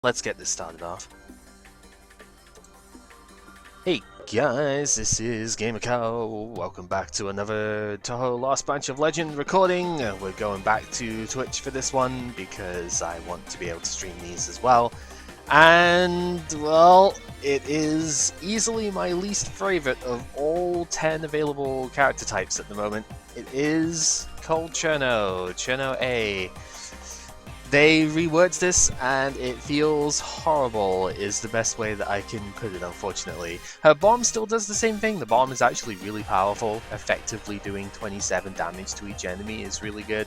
Let's get this started off. Hey guys, this is GamerCow. Welcome back to another Touhou Lost Branch of Legend recording. We're going back to Twitch for this one because I want to be able to stream these as well. And, well, it is easily my least favorite of all 10 available character types at the moment. It is called Cirno, Cirno A. They reworked this and it feels horrible is the best way that I can put it, unfortunately. Her bomb still does the same thing. The bomb is actually really powerful. Effectively doing 27 damage to each enemy is really good.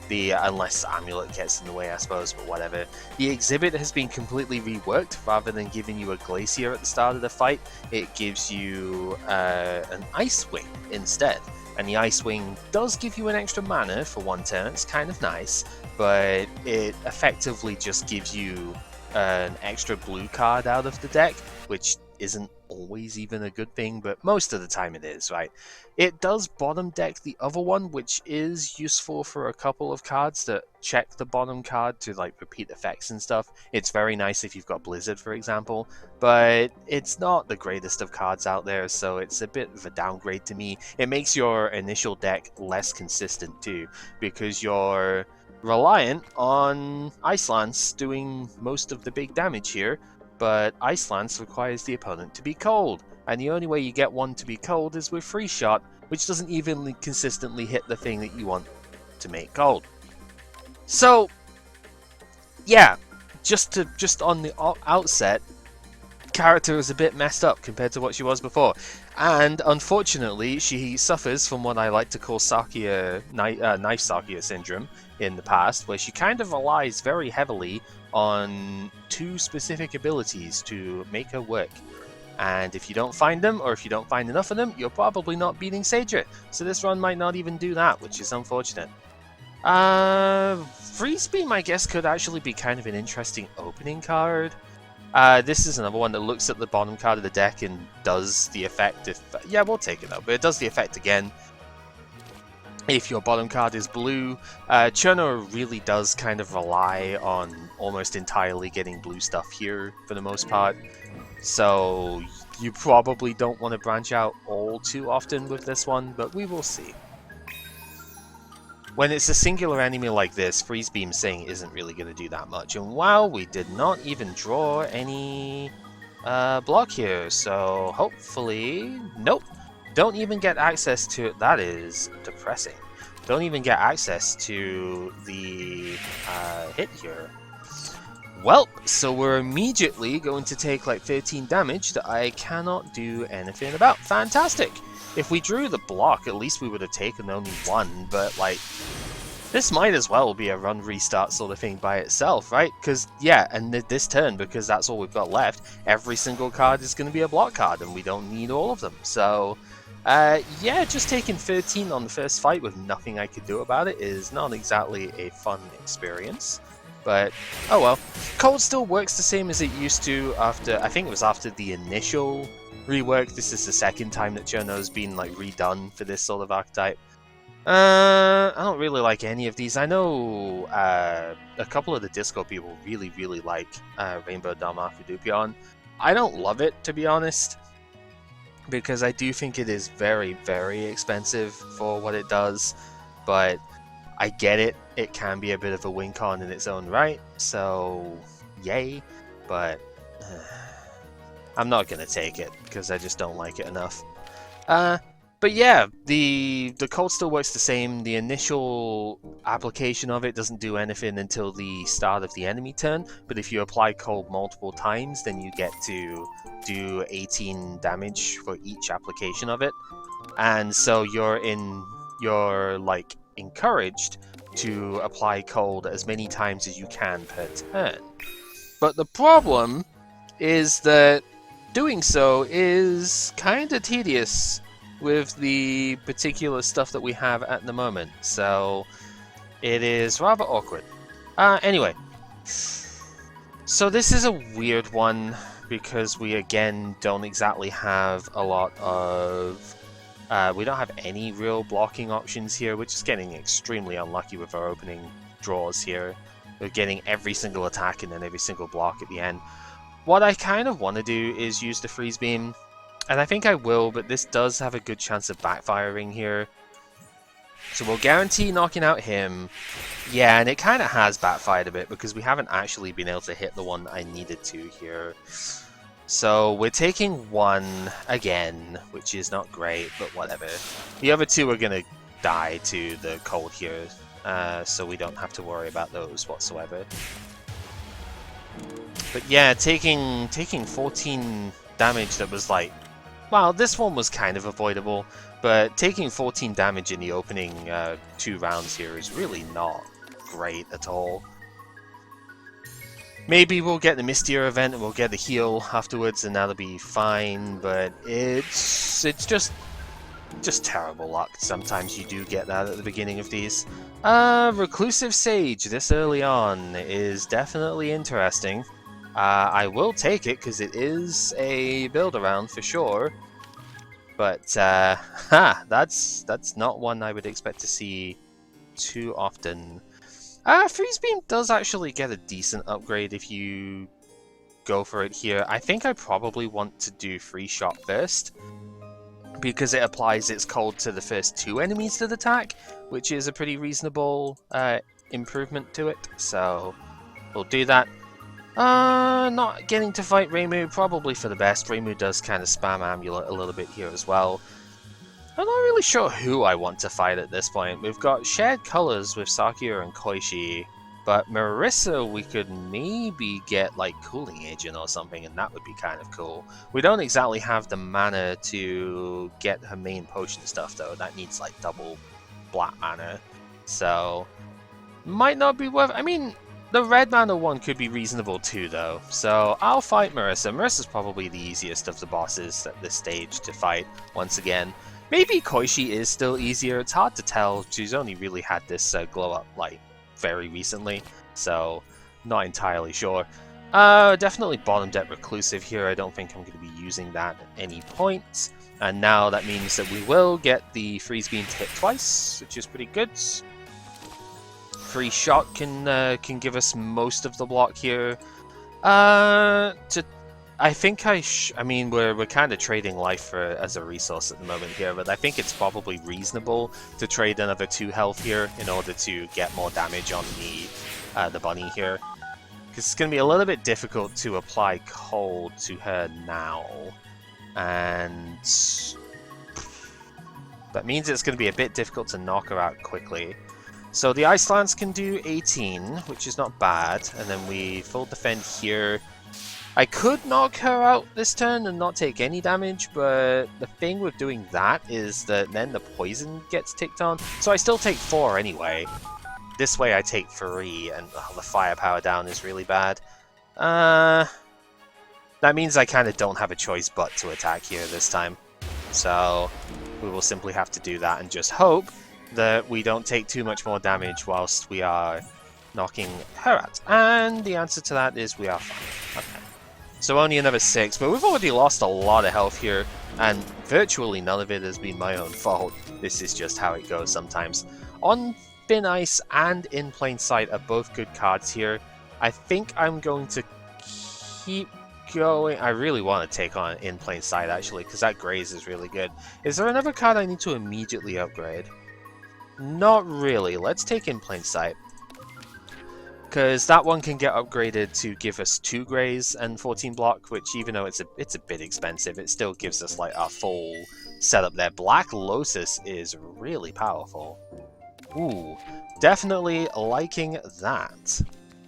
Unless Amulet gets in the way, I suppose, but whatever. The exhibit has been completely reworked. Rather than giving you a glacier at the start of the fight, it gives you an ice wing instead. And the ice wing does give you an extra mana for one turn. It's kind of nice, but it effectively just gives you an extra blue card out of the deck, which isn't always even a good thing, but most of the time it is, right? It does bottom deck the other one, which is useful for a couple of cards that check the bottom card to like repeat effects and stuff. It's very nice if you've got Blizzard, for example, but it's not the greatest of cards out there, so it's a bit of a downgrade to me. It makes your initial deck less consistent too, because you're reliant on Ice Lance doing most of the big damage here, but Ice Lance requires the opponent to be cold, and the only way you get one to be cold is with Free Shot, which doesn't even consistently hit the thing that you want to make cold. So, yeah, just on the outset, character is a bit messed up compared to what she was before, and unfortunately she suffers from what I like to call Sakuya, knife Sakuya syndrome in the past, where she kind of relies very heavily on two specific abilities to make her work. And if you don't find them, or if you don't find enough of them, you're probably not beating Sager. So this run might not even do that, which is unfortunate. Freeze Beam, I guess, could actually be kind of an interesting opening card. This is another one that looks at the bottom card of the deck and does the effect. Yeah, we'll take it though, but it does the effect again if your bottom card is blue. Cirno really does kind of rely on almost entirely getting blue stuff here for the most part, so you probably don't want to branch out all too often with this one, but we will see. When it's a singular enemy like this, Freeze Beam Sing isn't really going to do that much, and wow, we did not even draw any block here, so hopefully, nope. Don't even get access to it. That is depressing. Don't even get access to the hit here. Well, so we're immediately going to take like 13 damage that I cannot do anything about. Fantastic! If we drew the block, at least we would have taken only one, but like, this might as well be a run restart sort of thing by itself, right? Because, yeah, and this turn, because that's all we've got left, every single card is going to be a block card, and we don't need all of them, so... yeah, just taking 13 on the first fight with nothing I could do about it is not exactly a fun experience. But, oh well. Cold still works the same as it used to after, I think it was after the initial rework. This is the second time that Cirno's been like redone for this sort of archetype. I don't really like any of these. I know a couple of the Discord people really like Rainbow Dama Fidupion. I don't love it, to be honest, because I do think it is very expensive for what it does, but I get it. It can be a bit of a win con in its own right, so yay, but I'm not going to take it because I just don't like it enough. But yeah, the cold still works the same. The initial application of it doesn't do anything until the start of the enemy turn, but if you apply cold multiple times, then you get to do 18 damage for each application of it. And so you're like encouraged to apply cold as many times as you can per turn. But the problem is that doing so is kind of tedious with the particular stuff that we have at the moment, so it is rather awkward. Anyway, so this is a weird one because we again don't exactly have a lot of we don't have any real blocking options here. We're just getting extremely unlucky with our opening draws here. We're getting every single attack and then every single block at the end. What I kind of want to do is use the freeze beam, and I think I will, but this does have a good chance of backfiring here. So we'll guarantee knocking out him. Yeah, and it kind of has backfired a bit because we haven't actually been able to hit the one I needed to here. So we're taking one again, which is not great, but whatever. The other two are going to die to the cold here, so we don't have to worry about those whatsoever. But yeah, taking 14 damage that was like... Well, this one was kind of avoidable, but taking 14 damage in the opening 2 rounds here is really not great at all. Maybe we'll get the Mistier event and we'll get the heal afterwards and that'll be fine, but it's just terrible luck. Sometimes you do get that at the beginning of these. Reclusive Sage this early on is definitely interesting. I will take it because it is a build-around for sure. But, that's not one I would expect to see too often. Freeze Beam does actually get a decent upgrade if you go for it here. I think I probably want to do Free Shot first, because it applies its cold to the first 2 enemies that attack, which is a pretty reasonable improvement to it, so we'll do that. Not getting to fight Reimu, probably for the best. Reimu does kind of spam Amulet a little bit here as well. I'm not really sure who I want to fight at this point. We've got shared colors with Sakuya and Koishi, but Marissa we could maybe get like Cooling Agent or something, and that would be kind of cool. We don't exactly have the mana to get her main potion stuff though. That needs like double black mana, so might not be worth... I mean, the red mana one could be reasonable too though, so I'll fight Marissa. Marissa's probably the easiest of the bosses at this stage to fight once again. Maybe Koishi is still easier, it's hard to tell. She's only really had this glow up like very recently, so not entirely sure. Definitely bottom deck Reclusive here. I don't think I'm going to be using that at any point. And now that means that we will get the Freeze Beam to hit twice, which is pretty good. Free Shot can give us most of the block here. I think I mean, we're kind of trading life as a resource at the moment here, but I think it's probably reasonable to trade another 2 health here in order to get more damage on the bunny here. Because it's going to be a little bit difficult to apply cold to her now. And that means it's going to be a bit difficult to knock her out quickly. So the Ice Lance can do 18, which is not bad, and then we full defend here. I could knock her out this turn and not take any damage, but the thing with doing that is that then the poison gets ticked on, so I still take 4 anyway. This way I take 3, and the firepower down is really bad. That means I kind of don't have a choice but to attack here this time. So we will simply have to do that and just hope that we don't take too much more damage whilst we are knocking her out. And the answer to that is we are fine. Okay. So only another 6, but we've already lost a lot of health here, and virtually none of it has been my own fault. This is just how it goes sometimes. On Thin Ice and In Plain Sight are both good cards here. I think I'm going to keep going. I really want to take on In Plain Sight actually, because that Graze is really good. Is there another card I need to immediately upgrade? Not really. Let's take In Plain Sight, because that one can get upgraded to give us 2 Grays and 14 block, which even though it's a bit expensive, it still gives us like a full setup there. Black Lotus is really powerful. Ooh, definitely liking that.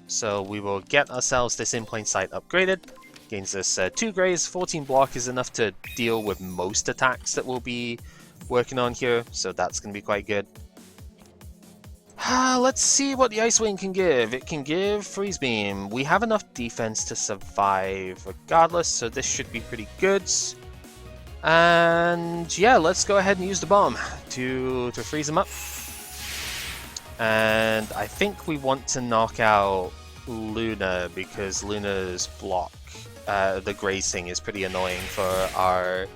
So we will get ourselves this In Plain Sight upgraded. Gains us 2 Grays, 14 block is enough to deal with most attacks that we'll be working on here, so that's going to be quite good. Let's see what the Ice Wing can give. It can give Freeze Beam. We have enough defense to survive regardless, so this should be pretty good. And yeah, let's go ahead and use the bomb to freeze him up. And I think we want to knock out Luna because Luna's block, the grazing, is pretty annoying for our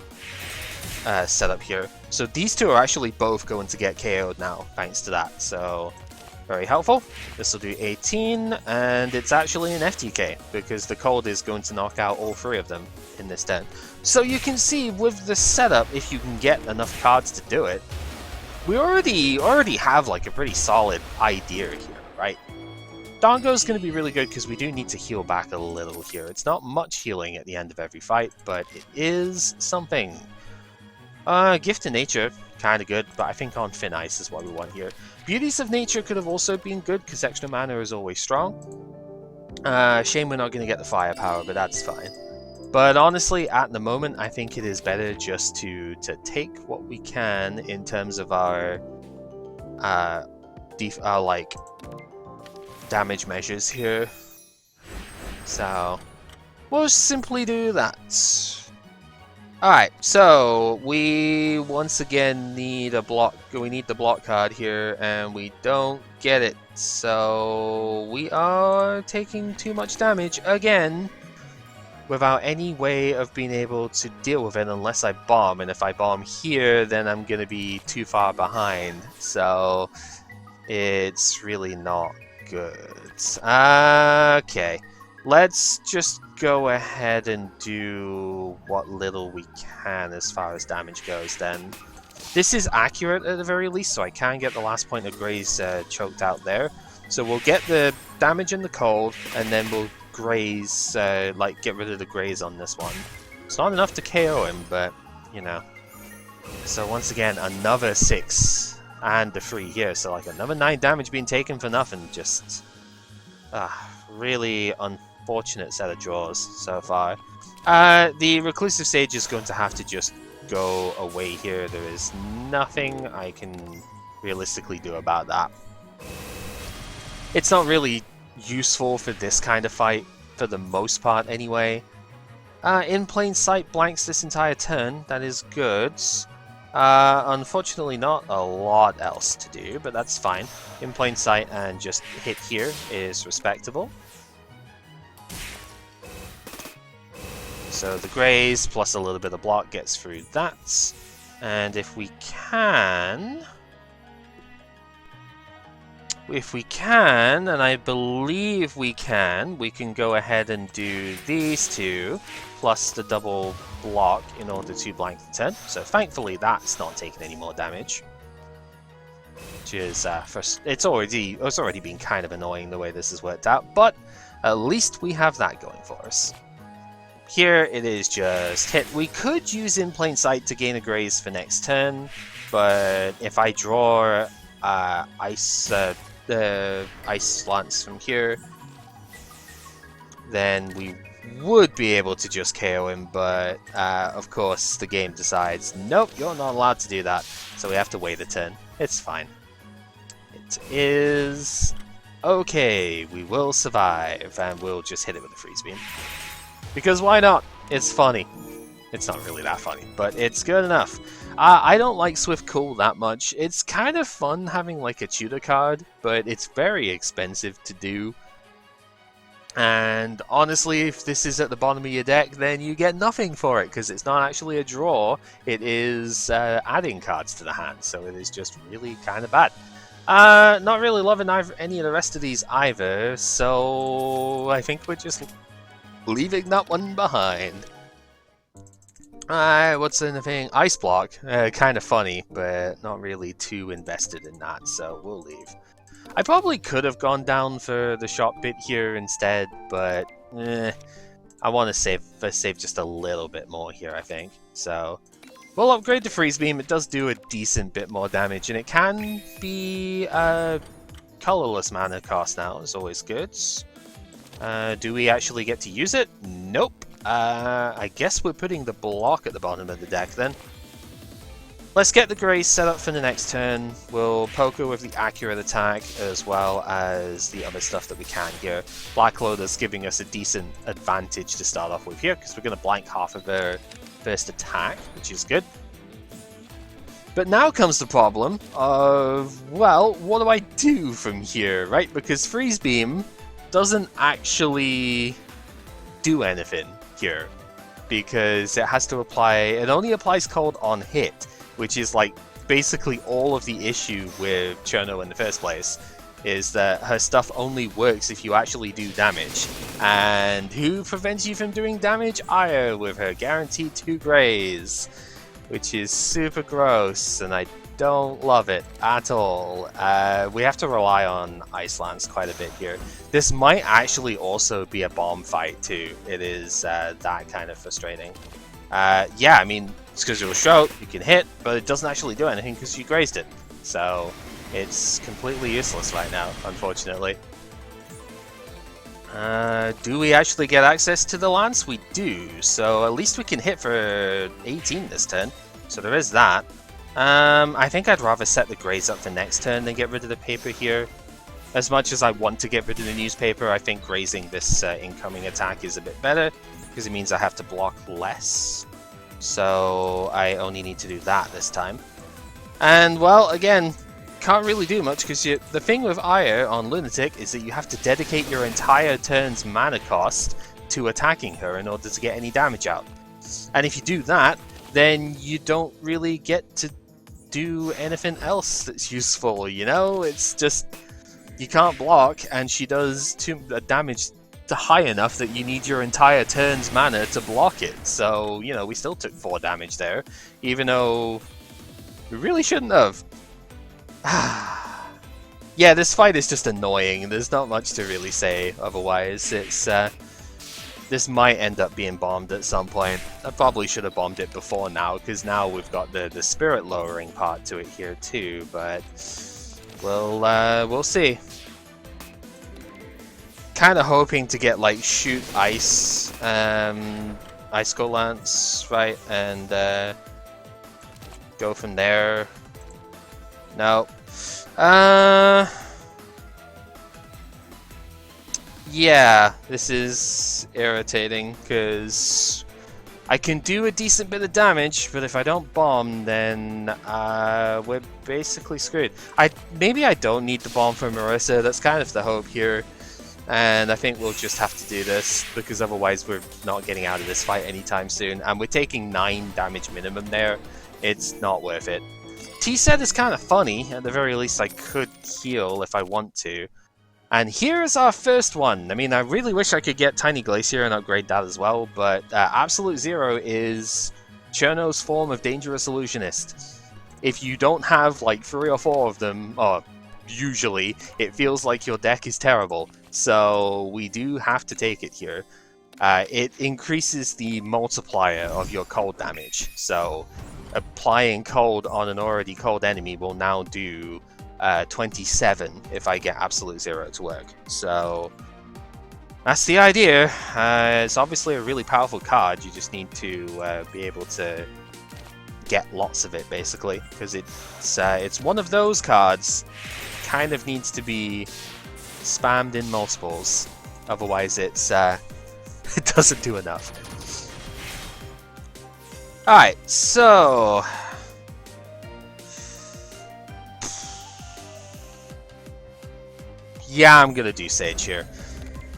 setup here. So these two are actually both going to get KO'd now, thanks to that. So Very helpful. This will do 18, and it's actually an FTK, because the cold is going to knock out all 3 of them in this turn. So you can see with the setup, if you can get enough cards to do it, we already have like a pretty solid idea here, right? Dango's going to be really good because we do need to heal back a little here. It's not much healing at the end of every fight, but it is something. Gift of Nature, kind of good, but I think on Thin Ice is what we want here. Beauties of Nature could have also been good because extra mana is always strong. Shame we're not going to get the firepower, but that's fine. But honestly, at the moment, I think it is better just to take what we can in terms of our like damage measures here. So we'll simply do that. Alright, so we once again need a block. We need the block card here, and we don't get it. So we are taking too much damage again, without any way of being able to deal with it unless I bomb. And if I bomb here, then I'm gonna be too far behind. So it's really not good. Okay, let's just go ahead and do what little we can as far as damage goes then. This is accurate at the very least, so I can get the last point of Graze choked out there. So we'll get the damage and the cold, and then we'll Graze, like get rid of the Graze on this one. It's not enough to KO him, but, you know. So once again, another 6 and the 3 here, so like another 9 damage being taken for nothing. Just, really unfortunate set of draws so far. The Reclusive Sage is going to have to just go away here. There is nothing I can realistically do about that. It's not really useful for this kind of fight, for the most part anyway. In Plain Sight blanks this entire turn, that is good. Unfortunately not a lot else to do, but that's fine. In Plain Sight and just hit here is respectable. So the Graze plus a little bit of block gets through that. And if we can, and I believe we can go ahead and do these 2 plus the double block in order to blank the turn. So thankfully that's not taking any more damage, which is it's already been kind of annoying the way this has worked out, but at least we have that going for us. Here it is just hit. We could use In Plain Sight to gain a Graze for next turn, but if I draw the Ice Lance from here, then we would be able to just KO him, but of course the game decides, nope, you're not allowed to do that, so we have to wait a turn. It's fine. It is okay, we will survive, and we'll just hit it with a Freeze Beam. Because why not? It's funny. It's not really that funny, but it's good enough. I don't like Swift Cool that much. It's kind of fun having like a tutor card, but it's very expensive to do. And honestly, if this is at the bottom of your deck, then you get nothing for it, because it's not actually a draw. It is adding cards to the hand, so it is just really kind of bad. Not really loving any of the rest of these either, so I think we're just leaving that one behind. What's in the thing? Ice Block. Kind of funny, but not really too invested in that, so we'll leave. I probably could have gone down for the shot bit here instead, but I want to save just a little bit more here, I think. So we'll upgrade the Freeze Beam. It does do a decent bit more damage, and it can be colorless mana cost now. It's always good. Do we actually get to use it? Nope. I guess we're putting the block at the bottom of the deck then. Let's get the Grace set up for the next turn. We'll poker with the accurate attack as well as the other stuff that we can here. Black Loader's giving us a decent advantage to start off with here, because we're going to blank half of their first attack, which is good. But now comes the problem of, well, what do I do from here, right? Because Freeze Beam doesn't actually do anything here, because it has to apply, it only applies cold on hit, which is like basically all of the issue with Cirno in the first place. is that her stuff only works if you actually do damage. And who prevents you from doing damage? Io with her guaranteed 2 grays, which is super gross, and I don't love it at all. We have to rely on Ice Lance quite a bit here. This might actually also be a bomb fight too. It is that kind of frustrating. Yeah, I mean, it's because you'll shout, you can hit, but it doesn't actually do anything because you grazed it. So it's completely useless right now, unfortunately. Do we actually get access to the Lance? We do, so at least we can hit for 18 this turn. So there is that. I think I'd rather set the graze up for next turn than get rid of the paper here. As much as I want to get rid of the newspaper, I think grazing this incoming attack is a bit better, because it means I have to block less. So I only need to do that this time. And, well, again, can't really do much, because the thing with Io on Lunatic is that you have to dedicate your entire turn's mana cost to attacking her in order to get any damage out. And if you do that, then you don't really get to do anything else that's useful, you know? It's just, you can't block, and she does damage high enough that you need your entire turn's mana to block it. So, you know, we still took 4 damage there, even though we really shouldn't have. Yeah, this fight is just annoying. There's not much to really say otherwise. It's this might end up being bombed at some point. I probably should have bombed it before now, because now we've got the spirit lowering part to it here too, but we'll see. Kind of hoping to get like shoot ice Skull Lance, right, and go from there. No. Yeah, this is irritating, because I can do a decent bit of damage, but if I don't bomb, then we're basically screwed. Maybe I don't need the bomb for Marissa, that's kind of the hope here. And I think we'll just have to do this, because otherwise we're not getting out of this fight anytime soon. And we're taking 9 damage minimum there. It's not worth it. T-set is kind of funny. At the very least, I could heal if I want to. And here's our first one. I mean, I really wish I could get Tiny Glacier and upgrade that as well, but Absolute Zero is Cirno's form of Dangerous Illusionist. If you don't have like 3 or 4 of them, or usually, it feels like your deck is terrible. So we do have to take it here. It increases the multiplier of your cold damage. So applying cold on an already cold enemy will now do 27 if I get Absolute Zero to work. So that's the idea. It's obviously a really powerful card. You just need to be able to get lots of it, basically, because it's one of those cards. Kind of needs to be spammed in multiples, otherwise it doesn't do enough. Alright, so yeah, I'm gonna do Sage here.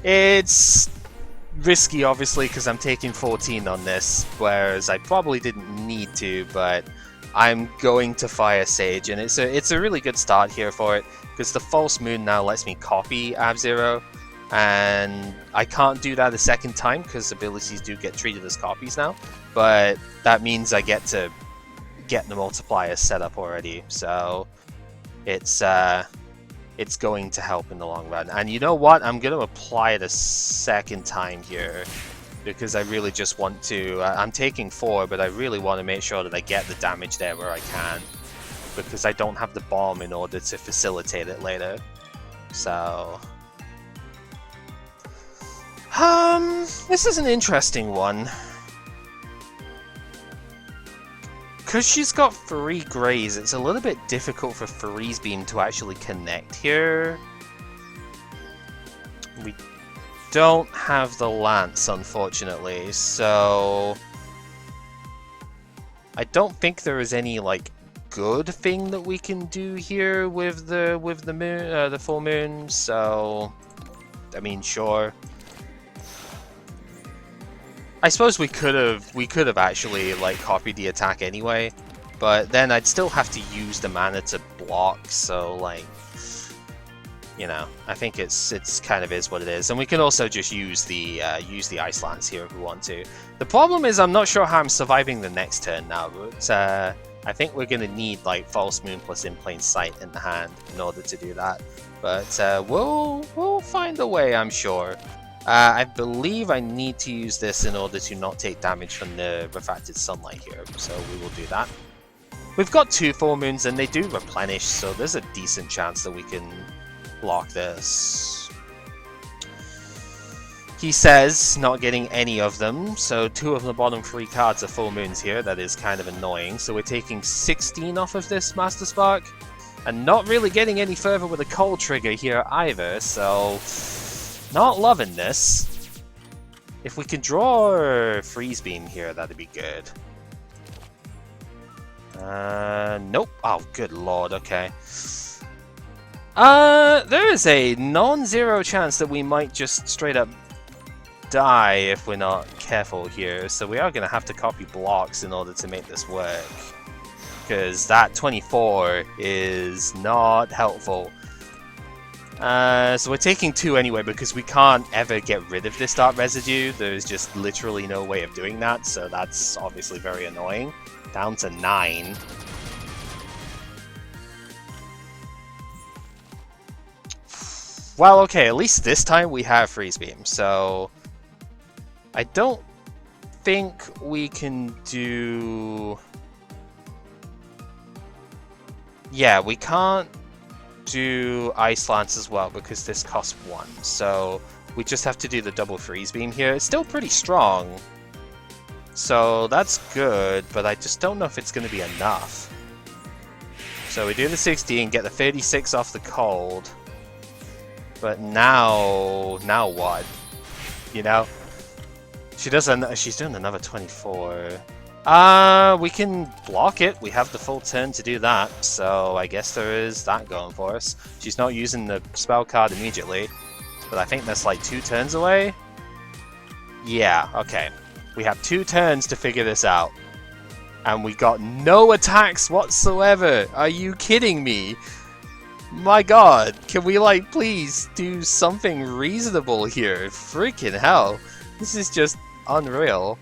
It's risky, obviously, because I'm taking 14 on this, whereas I probably didn't need to, but I'm going to fire Sage, and it's a really good start here for it, because the False Moon now lets me copy Ab-Zero, and I can't do that a second time, because abilities do get treated as copies now, but that means I get to get the multiplier set up already, so it's going to help in the long run. And you know what? I'm going to apply it a second time here, because I really just want to... I'm taking 4, but I really want to make sure that I get the damage there where I can, because I don't have the bomb in order to facilitate it later. So... this is an interesting one. Because she's got 3 grays, it's a little bit difficult for Freeze Beam to actually connect here. We don't have the Lance, unfortunately, so... I don't think there is any, like, good thing that we can do here with the moon, the full moon, so... I mean, sure. I suppose we could have actually like copied the attack anyway, but then I'd still have to use the mana to block, so like you know, I think it's kind of is what it is, and we can also just use the ice lance here if we want to. The problem is I'm not sure how I'm surviving the next turn now, but I think we're gonna need like false moon plus in plain sight in the hand in order to do that. But we'll find a way, I'm sure. I believe I need to use this in order to not take damage from the refracted sunlight here, so we will do that. We've got 2 full moons and they do replenish, so there's a decent chance that we can block this. He says not getting any of them, so 2 of the bottom 3 cards are full moons here. That is kind of annoying. So we're taking 16 off of this Master Spark, and not really getting any further with a cold trigger here either, so not loving this. If we can draw Freeze Beam here, that'd be good. Nope. Oh, good lord, okay. There is a non-zero chance that we might just straight up die if we're not careful here, so we are going to have to copy blocks in order to make this work. Because that 24 is not helpful. So we're taking 2 anyway because we can't ever get rid of this dark residue. There's just literally no way of doing that, so that's obviously very annoying. Down to 9. Well, okay, at least this time we have Freeze Beam, so I don't think we can do... Yeah, we can't do Ice Lance as well because this costs 1, so we just have to do the double Freeze Beam here. It's still pretty strong, so that's good, but I just don't know if it's going to be enough. So we do the 16, get the 36 off the cold, but now what? You know? She's doing another 24. We can block it. We have the full turn to do that, so I guess there is that going for us. She's not using the spell card immediately, but I think that's like 2 turns away. Yeah, okay. We have 2 turns to figure this out. And we got no attacks whatsoever. Are you kidding me? My god, can we like please do something reasonable here? Freaking hell. This is just unreal.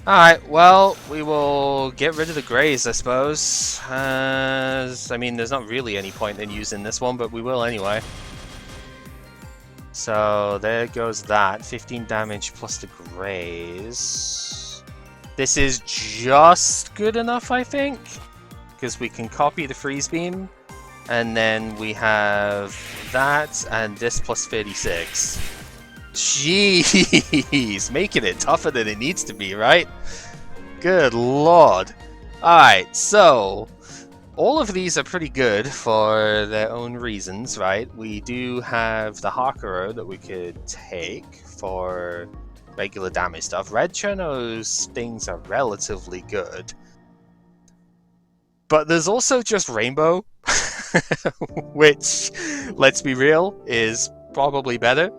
Alright, well, we will get rid of the greys, I suppose. I mean, there's not really any point in using this one, but we will anyway. So, there goes that. 15 damage plus the greys. This is just good enough, I think. Because we can copy the Freeze Beam. And then we have that and this plus 36. Jeez, making it tougher than it needs to be, right? Good lord. Alright, so all of these are pretty good for their own reasons, right? We do have the Hakuro that we could take for regular damage stuff. Red Cirno's things are relatively good. But there's also just Rainbow, which, let's be real, is probably better.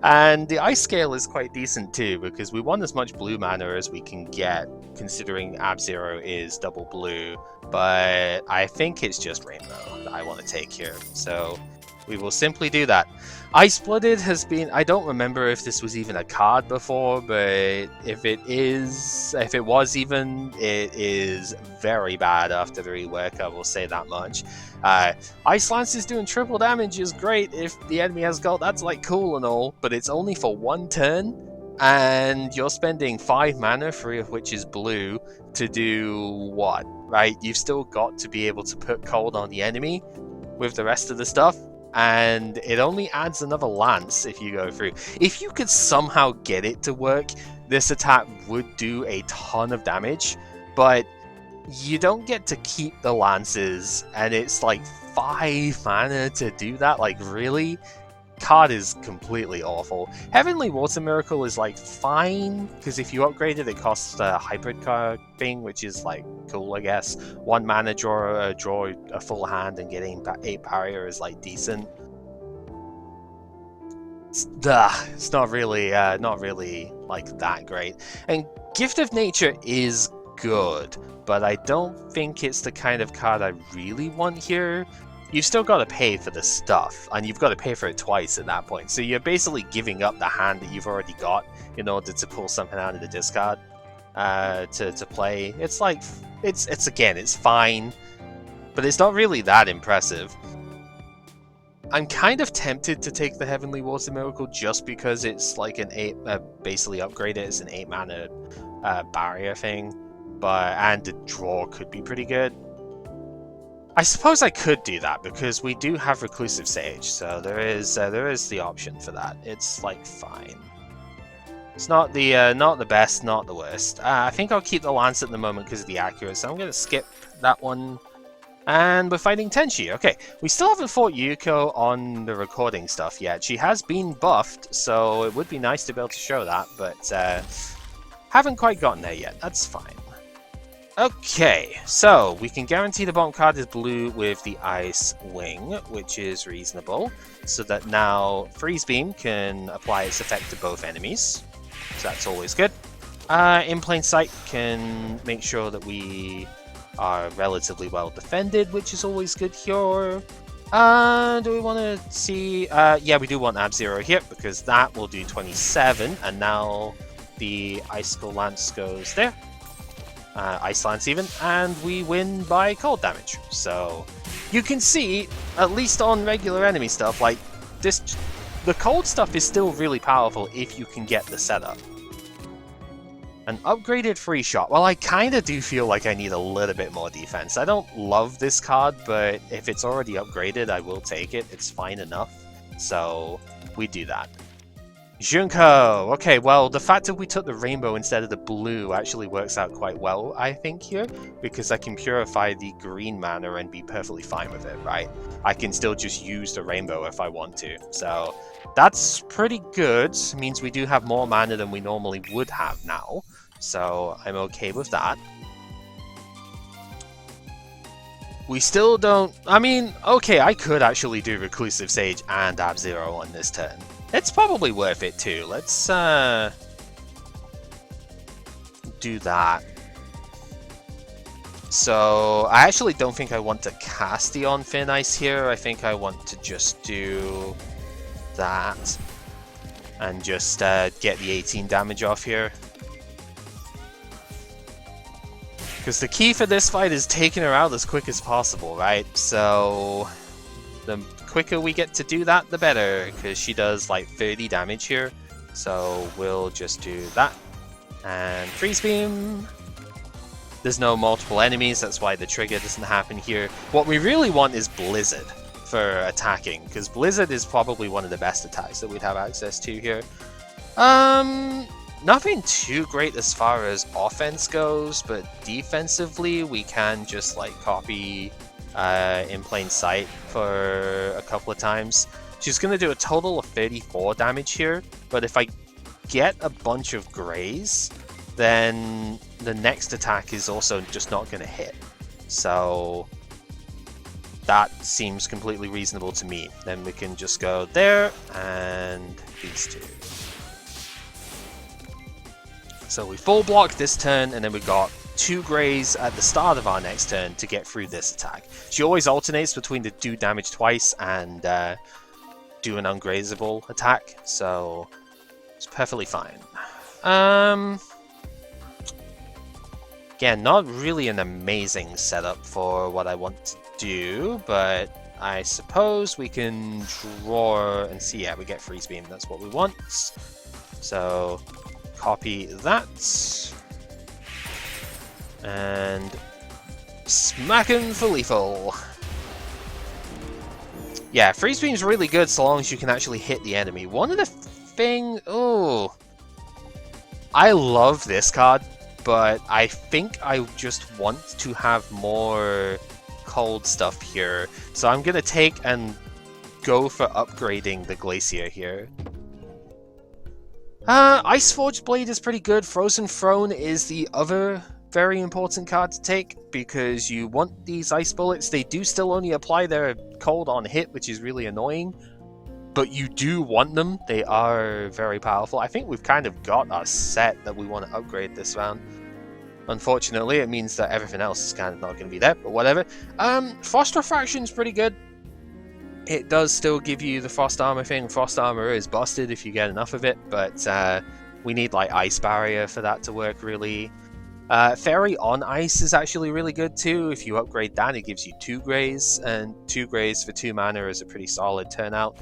And the ice scale is quite decent too, because we want as much blue mana as we can get, considering Ab-Zero is double blue, but I think it's just Rainbow that I want to take here, so we will simply do that. Ice-Blooded has been... I don't remember if this was even a card before, but if it was even, it is very bad after the rework, I will say that much. Ice Lance is doing triple damage is great if the enemy has gold, that's like cool and all, but it's only for 1 turn, and you're spending 5 mana, 3 of which is blue, to do what, right? You've still got to be able to put cold on the enemy with the rest of the stuff. And it only adds another lance if you go through. If you could somehow get it to work, this attack would do a ton of damage, but you don't get to keep the lances, and it's like 5 mana to do that, like really? Card is completely awful. Heavenly Water Miracle is like fine, because if you upgrade it, it costs a hybrid card thing, which is like cool, I guess. 1 mana, draw a full hand, and getting 8 barrier is like decent. It's not really like that great. And Gift of Nature is good, but I don't think it's the kind of card I really want here. You've still got to pay for the stuff, and you've got to pay for it twice at that point. So you're basically giving up the hand that you've already got in order to pull something out of the discard to play. It's like, it's again, it's fine, but it's not really that impressive. I'm kind of tempted to take the Heavenly Water Miracle just because it's like an 8, basically upgrade it as an 8 mana barrier thing, and the draw could be pretty good. I suppose I could do that because we do have Reclusive Sage, so there is the option for that. It's like fine. It's not the best, not the worst. I think I'll keep the Lance at the moment because of the accuracy. So I'm gonna skip that one. And we're fighting Tenchi. Okay, we still haven't fought Yuko on the recording stuff yet. She has been buffed, so it would be nice to be able to show that, but haven't quite gotten there yet. That's fine. Okay, so we can guarantee the bottom card is blue with the Ice Wing, which is reasonable, so that now Freeze Beam can apply its effect to both enemies, so that's always good. In Plain Sight can make sure that we are relatively well defended, which is always good here. Do we want to see... yeah, we do want Ab-Zero here, because that will do 27, and now the Icicle Lance goes there. Ice Lance even, and we win by cold damage. So, you can see, at least on regular enemy stuff, like, the cold stuff is still really powerful if you can get the setup. An upgraded free shot. Well, I kind of do feel like I need a little bit more defense. I don't love this card, but if it's already upgraded, I will take it. It's fine enough. So, we do that. Junko! Okay, well, the fact that we took the rainbow instead of the blue actually works out quite well, I think, here, because I can purify the green mana and be perfectly fine with it, right? I can still just use the rainbow if I want to. So, that's pretty good. It means we do have more mana than we normally would have now. So, I'm okay with that. We still don't... I mean, okay, I could actually do Reclusive Sage and Ab-Zero on this turn. It's probably worth it too. Let's do that. So, I actually don't think I want to cast the on Thin Ice here. I think I want to just do that and just get the 18 damage off here. Because the key for this fight is taking her out as quick as possible, right? So, the quicker we get to do that, the better, because she does like 30 damage here. So, we'll just do that. And Freeze Beam. There's no multiple enemies, that's why the trigger doesn't happen here. What we really want is Blizzard for attacking, because Blizzard is probably one of the best attacks that we'd have access to here. Nothing too great as far as offense goes, but defensively we can just like copy in Plain Sight for a couple of times. She's going to do a total of 34 damage here, but if I get a bunch of grays, then the next attack is also just not going to hit. So that seems completely reasonable to me. Then we can just go there and these two. So we full block this turn, and then we got 2 grays at the start of our next turn to get through this attack. She always alternates between the do damage twice and do an ungrazable attack, so it's perfectly fine. Again, not really an amazing setup for what I want to do, but I suppose we can draw and see. Yeah, we get Freeze Beam, that's what we want. So copy that, and smack him for lethal. Yeah, Freeze Beam's really good so long as you can actually hit the enemy. One of the things... Oh, I love this card, but I think I just want to have more cold stuff here. So I'm going to take and go for upgrading the Glacier here. Ice Forged Blade is pretty good. Frozen Throne is the other very important card to take, because you want these ice bullets. They do still only apply their cold on hit, which is really annoying, but you do want them. They are very powerful. I think we've kind of got our set that we want to upgrade this round. Unfortunately, it means that everything else is kind of not going to be there, but whatever. Frost Refraction's pretty good. It does still give you the Frost Armor thing. Frost Armor is busted if you get enough of it, but we need like Ice Barrier for that to work really. Fairy on Ice is actually really good too. If you upgrade that, it gives you 2 Greys, and 2 Greys for 2 mana is a pretty solid turnout.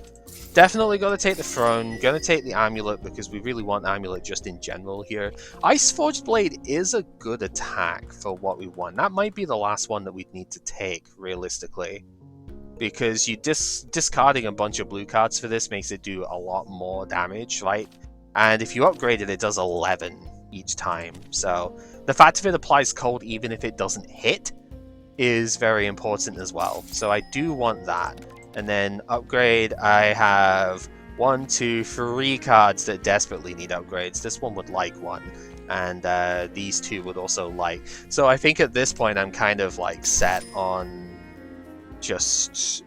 Definitely gotta take the Throne, gonna take the Amulet because we really want Amulet just in general here. Ice Forged Blade is a good attack for what we want. That might be the last one that we'd need to take, realistically. Because you discarding a bunch of blue cards for this makes it do a lot more damage, right? And if you upgrade it, it does 11 each time. So the fact that it applies cold even if it doesn't hit is very important as well. So I do want that. And then upgrade, I have 1, 2, 3 cards that desperately need upgrades. This one would like one, and these 2 would also like. So I think at this point I'm kind of like set on just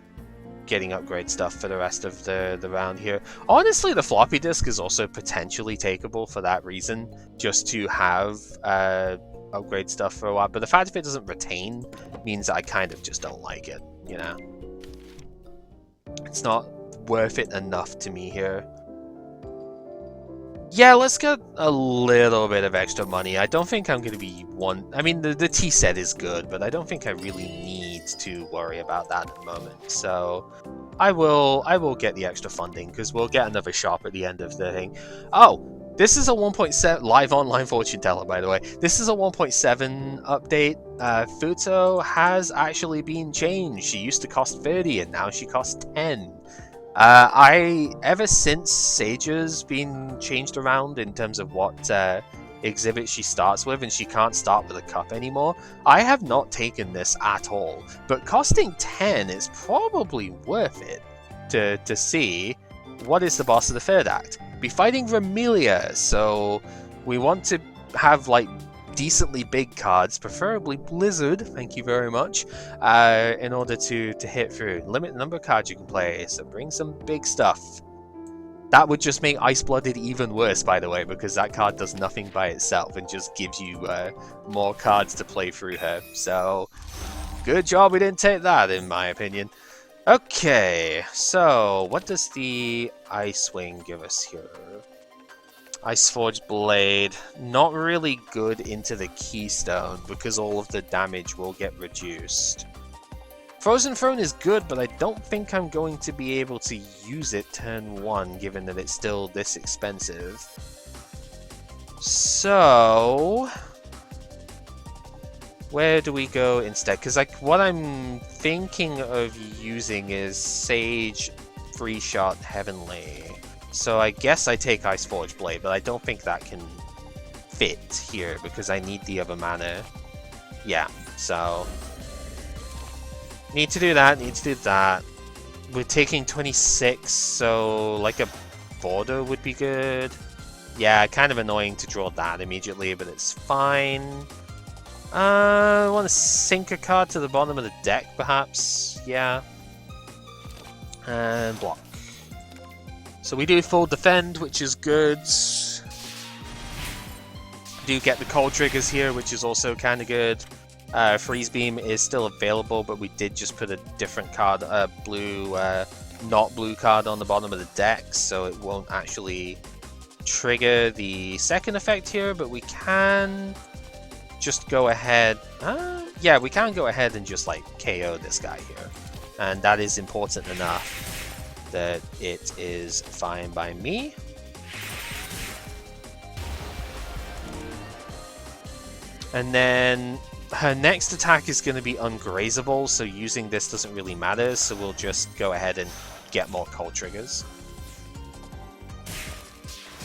getting upgrade stuff for the rest of the round here. Honestly, the floppy disk is also potentially takeable for that reason, just to have upgrade stuff for a while. But the fact that it doesn't retain means that I kind of just don't like it, you know? It's not worth it enough to me here. Yeah, let's get a little bit of extra money. I don't think I'm going to be one... I mean, the tea set is good, but I don't think I really need to worry about that at the moment. So I will get the extra funding, because we'll get another shop at the end of the thing. Oh, this is a 1.7 live online fortune teller, by the way. This is a 1.7 update. Futo has actually been changed. She used to cost 30 and now she costs 10. Ever since Sage's been changed around in terms of what exhibit she starts with, and she can't start with a cup anymore, I have not taken this at all. But costing 10 is probably worth it to see what is the boss of the third act. Be fighting Vermilia, so we want to have like decently big cards, preferably Blizzard, thank you very much, in order to hit through. Limit the number of cards you can play, so bring some big stuff. That would just make Ice-Blooded even worse, by the way, because that card does nothing by itself and just gives you more cards to play through her. So, good job we didn't take that, in my opinion. Okay, so what does the Ice Wing give us here? Ice Forged Blade, not really good into the Keystone because all of the damage will get reduced. Frozen Throne is good, but I don't think I'm going to be able to use it turn 1, given that it's still this expensive. So where do we go instead? Because like what I'm thinking of using is Sage, Free Shot, Heavenly. So I guess I take Ice Forged Blade, but I don't think that can fit here because I need the other mana. Yeah, so need to do that, need to do that. We're taking 26, so like a border would be good. Yeah, kind of annoying to draw that immediately, but it's fine. I want to sink a card to the bottom of the deck, perhaps. Yeah. And block. So we do full defend, which is good. Do get the cold triggers here, which is also kind of good. Freeze Beam is still available, but we did just put a different card, blue, not blue card on the bottom of the deck, so it won't actually trigger the second effect here, but we can just go ahead. Yeah, we can go ahead and just like KO this guy here, and that is important enough that it is fine by me. And then her next attack is going to be ungrazable, so using this doesn't really matter, so we'll just go ahead and get more cold triggers.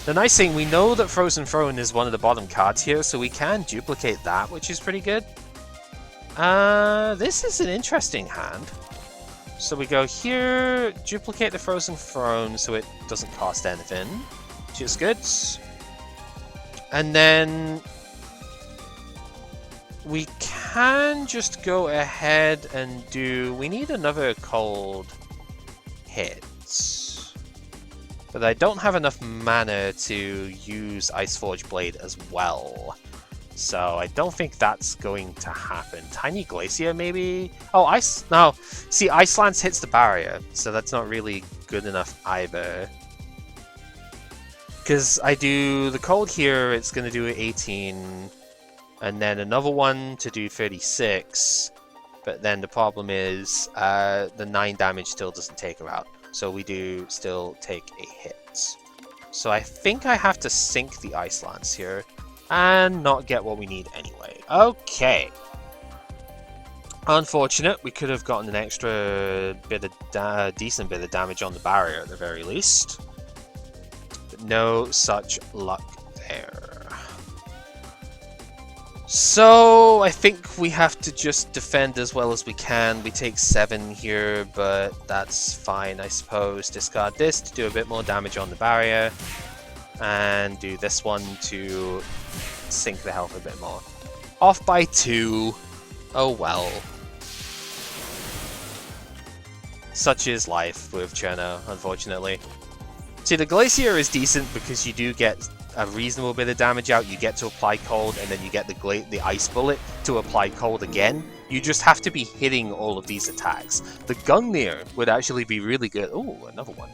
The nice thing, we know that Frozen Throne is one of the bottom cards here, so we can duplicate that, which is pretty good. This is an interesting hand. So we go here, duplicate the Frozen Throne so it doesn't cost anything, which is good. And then we can just go ahead and do... We need another cold hit. But I don't have enough mana to use Ice Forge Blade as well. So I don't think that's going to happen. Tiny Glacier, maybe? Oh, Ice... No. See, Ice Lance hits the barrier, so that's not really good enough either. Because I do the cold here, it's going to do 18. And then another one to do 36. But then the problem is the 9 damage still doesn't take her out. So we do still take a hit. So I think I have to sink the Ice Lance here. And not get what we need anyway. Okay. Unfortunate. We could have gotten an extra bit of decent bit of damage on the barrier at the very least. But no such luck there. So I think we have to just defend as well as we can. We take 7 here, but that's fine, I suppose. Discard this to do a bit more damage on the barrier. And do this one to sink the health a bit more. Off by 2. Oh well. Such is life with Cirno, unfortunately. See, the Glacier is decent because you do get a reasonable bit of damage out. You get to apply cold, and then you get the Ice Bullet to apply cold again. You just have to be hitting all of these attacks. The Gungnir would actually be really good. Ooh, another one.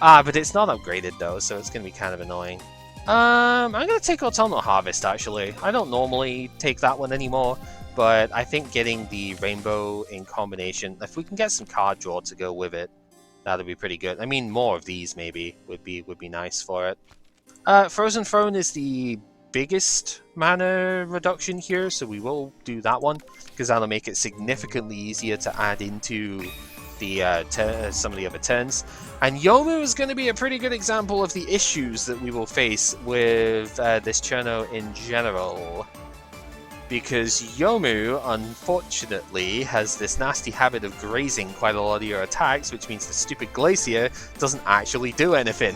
But it's not upgraded though, so it's going to be kind of annoying. I'm going to take Autumnal Harvest, actually. I don't normally take that one anymore, but I think getting the Rainbow in combination, if we can get some card draw to go with it, that'd be pretty good. I mean, more of these maybe would be nice for it. Frozen Throne is the biggest mana reduction here, so we will do that one, because that'll make it significantly easier to add into the some of the other turns. And Yomu is going to be a pretty good example of the issues that we will face with this Cirno in general. Because Yomu, unfortunately, has this nasty habit of grazing quite a lot of your attacks, which means the stupid Glacier doesn't actually do anything.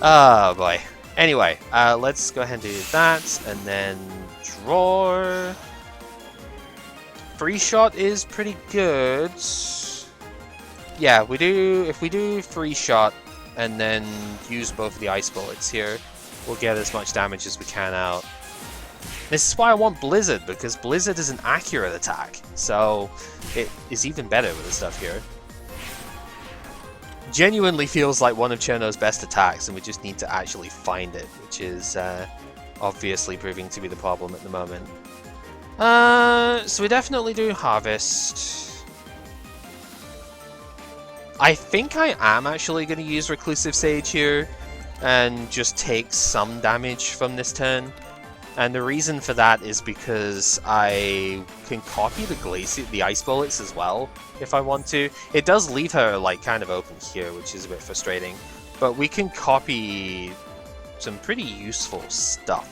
Oh boy. Anyway, let's go ahead and do that, and then draw. Free Shot is pretty good. Yeah, if we do Free Shot and then use both of the Ice Bullets here, we'll get as much damage as we can out. This is why I want Blizzard, because Blizzard is an accurate attack, so it is even better with the stuff here. Genuinely feels like one of Cirno's best attacks, and we just need to actually find it, which is obviously proving to be the problem at the moment. So we definitely do Harvest. I think I am actually going to use Reclusive Sage here and just take some damage from this turn. And the reason for that is because I can copy the Ice Bullets as well if I want to. It does leave her like kind of open here, which is a bit frustrating. But we can copy some pretty useful stuff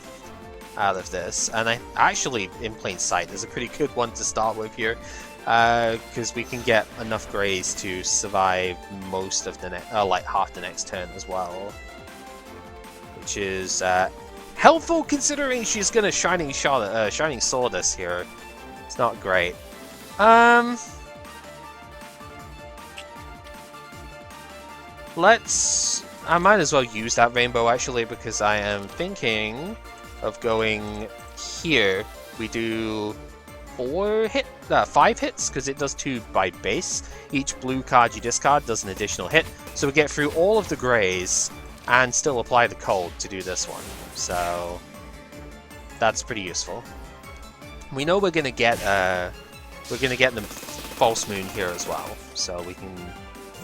out of this, and I actually, in plain sight, is a pretty good one to start with here, because we can get enough grays to survive most of the like half the next turn as well, which is helpful considering she's gonna Shining Sword us here. It's not great. I might as well use that Rainbow actually, because I am thinking of going here. We do 5 hits, because it does 2 by base. Each blue card you discard does an additional hit, so we get through all of the grays and still apply the cold to do this one. So that's pretty useful. We know we're gonna get the False Moon here as well, so we can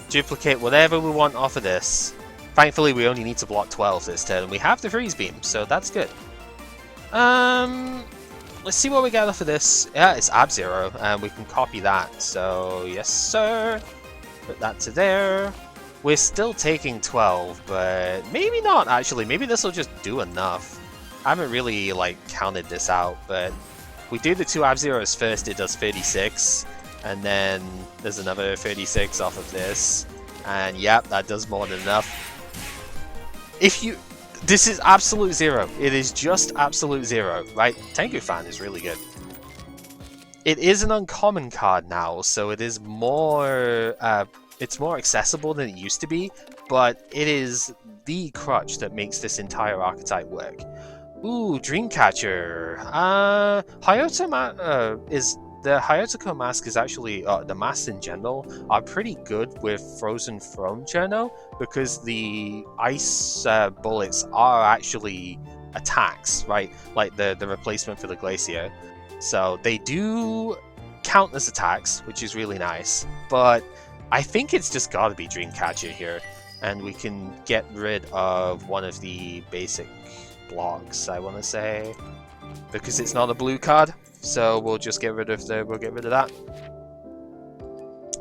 duplicate whatever we want off of this. Thankfully, we only need to block 12 this turn, and we have the Freeze Beam, so that's good. Let's see what we get off of this. Yeah, it's Ab-Zero, and we can copy that. So, yes, sir. Put that to there. We're still taking 12, but maybe not, actually. Maybe this will just do enough. I haven't really, like, counted this out, but we do the 2 Ab-Zeros first, it does 36. And then there's another 36 off of this. And, yep, that does more than enough. This is absolute zero. It is just absolute zero, right? Tengu Fan is really good. It is an uncommon card now, so it is more, it's more accessible than it used to be, but it is the crutch that makes this entire archetype work. Ooh, Dreamcatcher. The Hayotoko mask is actually, the masks in general are pretty good with Frozen Throne Cirno because the ice bullets are actually attacks, right? Like the replacement for the Glacier. So they do count as attacks, which is really nice. But I think it's just gotta be Dreamcatcher here. And we can get rid of one of the basic blocks, I want to say, because it's not a blue card. So we'll just get rid of that.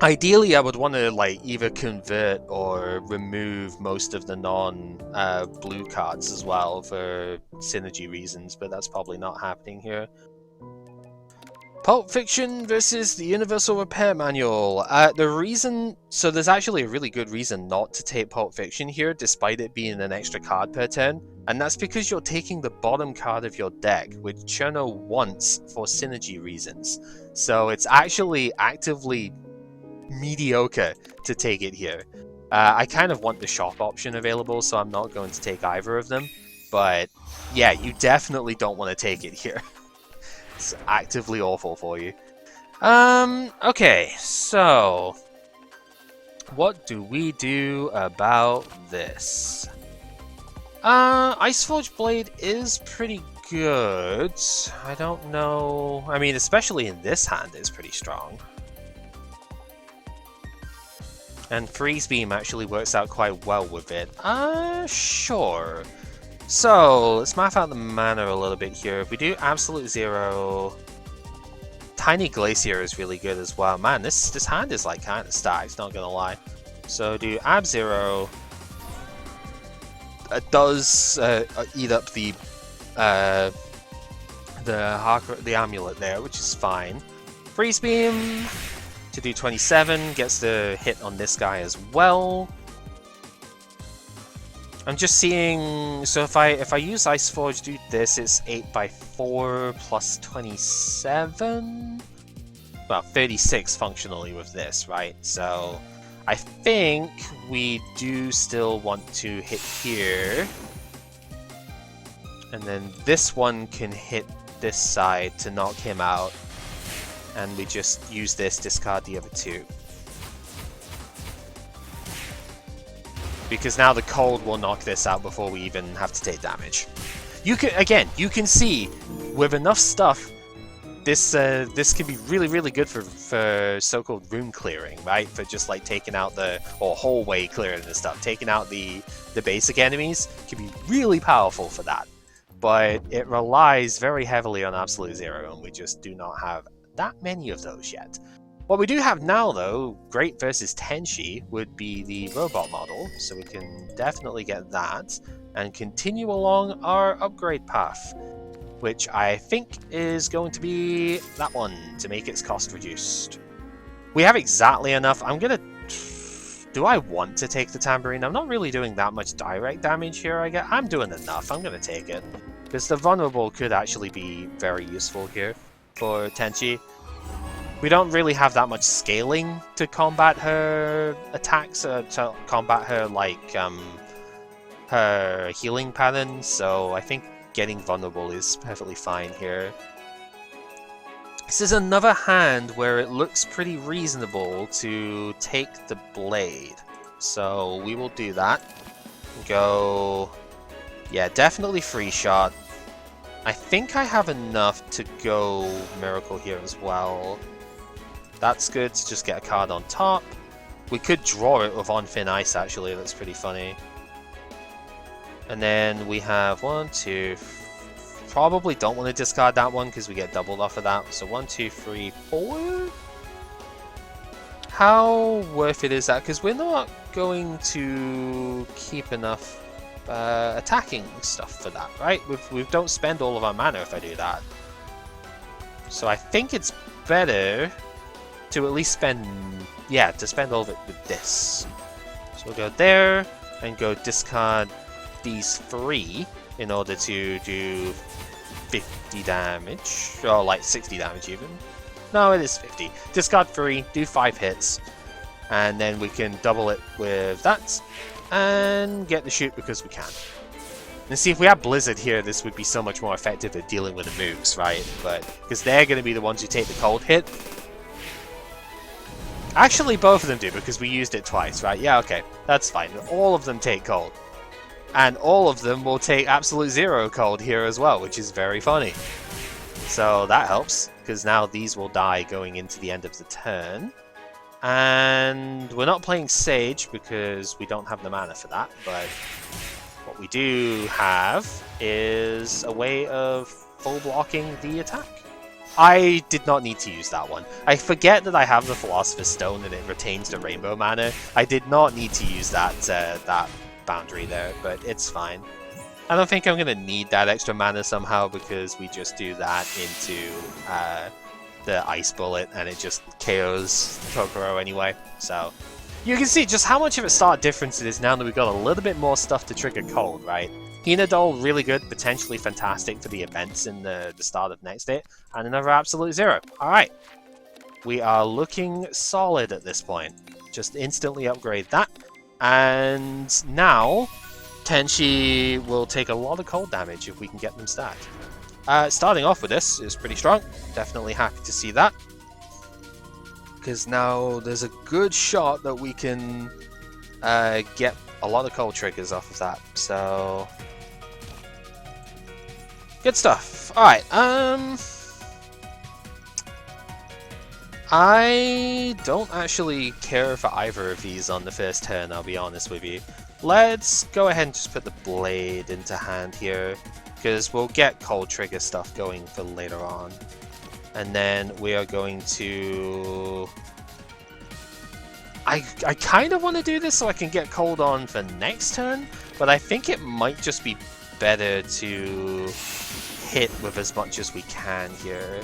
Ideally, I would want to like either convert or remove most of the non-blue cards as well for synergy reasons, but that's probably not happening here. Pulp Fiction versus the Universal Repair Manual. So there's actually a really good reason not to take Pulp Fiction here, despite it being an extra card per turn, and that's because you're taking the bottom card of your deck, which Cirno wants for synergy reasons. So it's actually actively mediocre to take it here. I kind of want the shop option available, so I'm not going to take either of them, but yeah, you definitely don't want to take it here. It's actively awful for you. Okay, so what do we do about this? Iceforge Blade is pretty good. I don't know. I mean, especially in this hand, it's pretty strong. And Freeze Beam actually works out quite well with it. Sure. So, let's math out the mana a little bit here. If we do Absolute Zero, Tiny Glacier is really good as well. Man, this hand is like kind of stacked, not gonna lie. So do Ab Zero. It does eat up the amulet there, which is fine. Freeze Beam to do 27, gets the hit on this guy as well. I'm just seeing, so if I use Iceforge, do this, it's 8x4 plus 27? Well, 36 functionally with this, right? So I think we do still want to hit here. And then this one can hit this side to knock him out. And we just use this, discard the other two. Because now the cold will knock this out before we even have to take damage. You can see with enough stuff, this can be really good for so-called room clearing, right? For just like taking out or hallway clearing and stuff. Taking out the basic enemies can be really powerful for that. But it relies very heavily on Absolute Zero, and we just do not have that many of those yet. What we do have now, though, Great versus Tenshi, would be the robot model, so we can definitely get that, and continue along our upgrade path, which I think is going to be that one, to make its cost reduced. We have exactly enough. Do I want to take the Tambourine? I'm not really doing that much direct damage here, I'm doing enough. I'm going to take it, because the Vulnerable could actually be very useful here for Tenshi. We don't really have that much scaling to combat her attacks, to combat her, like, her healing pattern, so I think getting vulnerable is perfectly fine here. This is another hand where it looks pretty reasonable to take the blade, so we will do that. Go... yeah, definitely free shot. I think I have enough to go Miracle here as well. That's good to just get a card on top. We could draw it with On Thin Ice, actually. That's pretty funny. And then we have 1, 2... Probably don't want to discard that one because we get doubled off of that. So 1, 2, 3, 4? How worth it is that? Because we're not going to keep enough attacking stuff for that, right? We don't spend all of our mana if I do that. So I think it's better to at least spend, yeah, to spend all of it with this. So we'll go there and go discard these 3 in order to do 50 damage, or like 60 damage even. No, it is 50. Discard 3, do 5 hits, and then we can double it with that and get the shoot because we can. And see, if we had Blizzard here, this would be so much more effective at dealing with the moves, right? But because they're going to be the ones who take the cold hit. Actually, both of them do, because we used it twice, right? Yeah, okay, that's fine. All of them take cold. And all of them will take absolute zero cold here as well, which is very funny. So that helps, because now these will die going into the end of the turn. And we're not playing Sage, because we don't have the mana for that, but what we do have is a way of full blocking the attack. I did not need to use that one. I forget that I have the Philosopher's Stone and it retains the rainbow mana. I did not need to use that that boundary there, but it's fine. I don't think I'm going to need that extra mana somehow, because we just do that into the Ice Bullet and it just KOs Kokoro anyway. So you can see just how much of a start difference it is now that we've got a little bit more stuff to trigger cold, right? Hinadol, really good, potentially fantastic for the events in the start of next hit, and another absolute zero. Alright, we are looking solid at this point. Just instantly upgrade that, and now Tenchi will take a lot of cold damage if we can get them stacked. Starting off with this is pretty strong, definitely happy to see that. Because now there's a good shot that we can get a lot of cold triggers off of that, so good stuff. Alright, I don't actually care for either of these on the first turn, I'll be honest with you. Let's go ahead and just put the blade into hand here, because we'll get cold trigger stuff going for later on. And then we are going to... I kind of want to do this so I can get cold on for next turn, but I think it might just be better to hit with as much as we can here.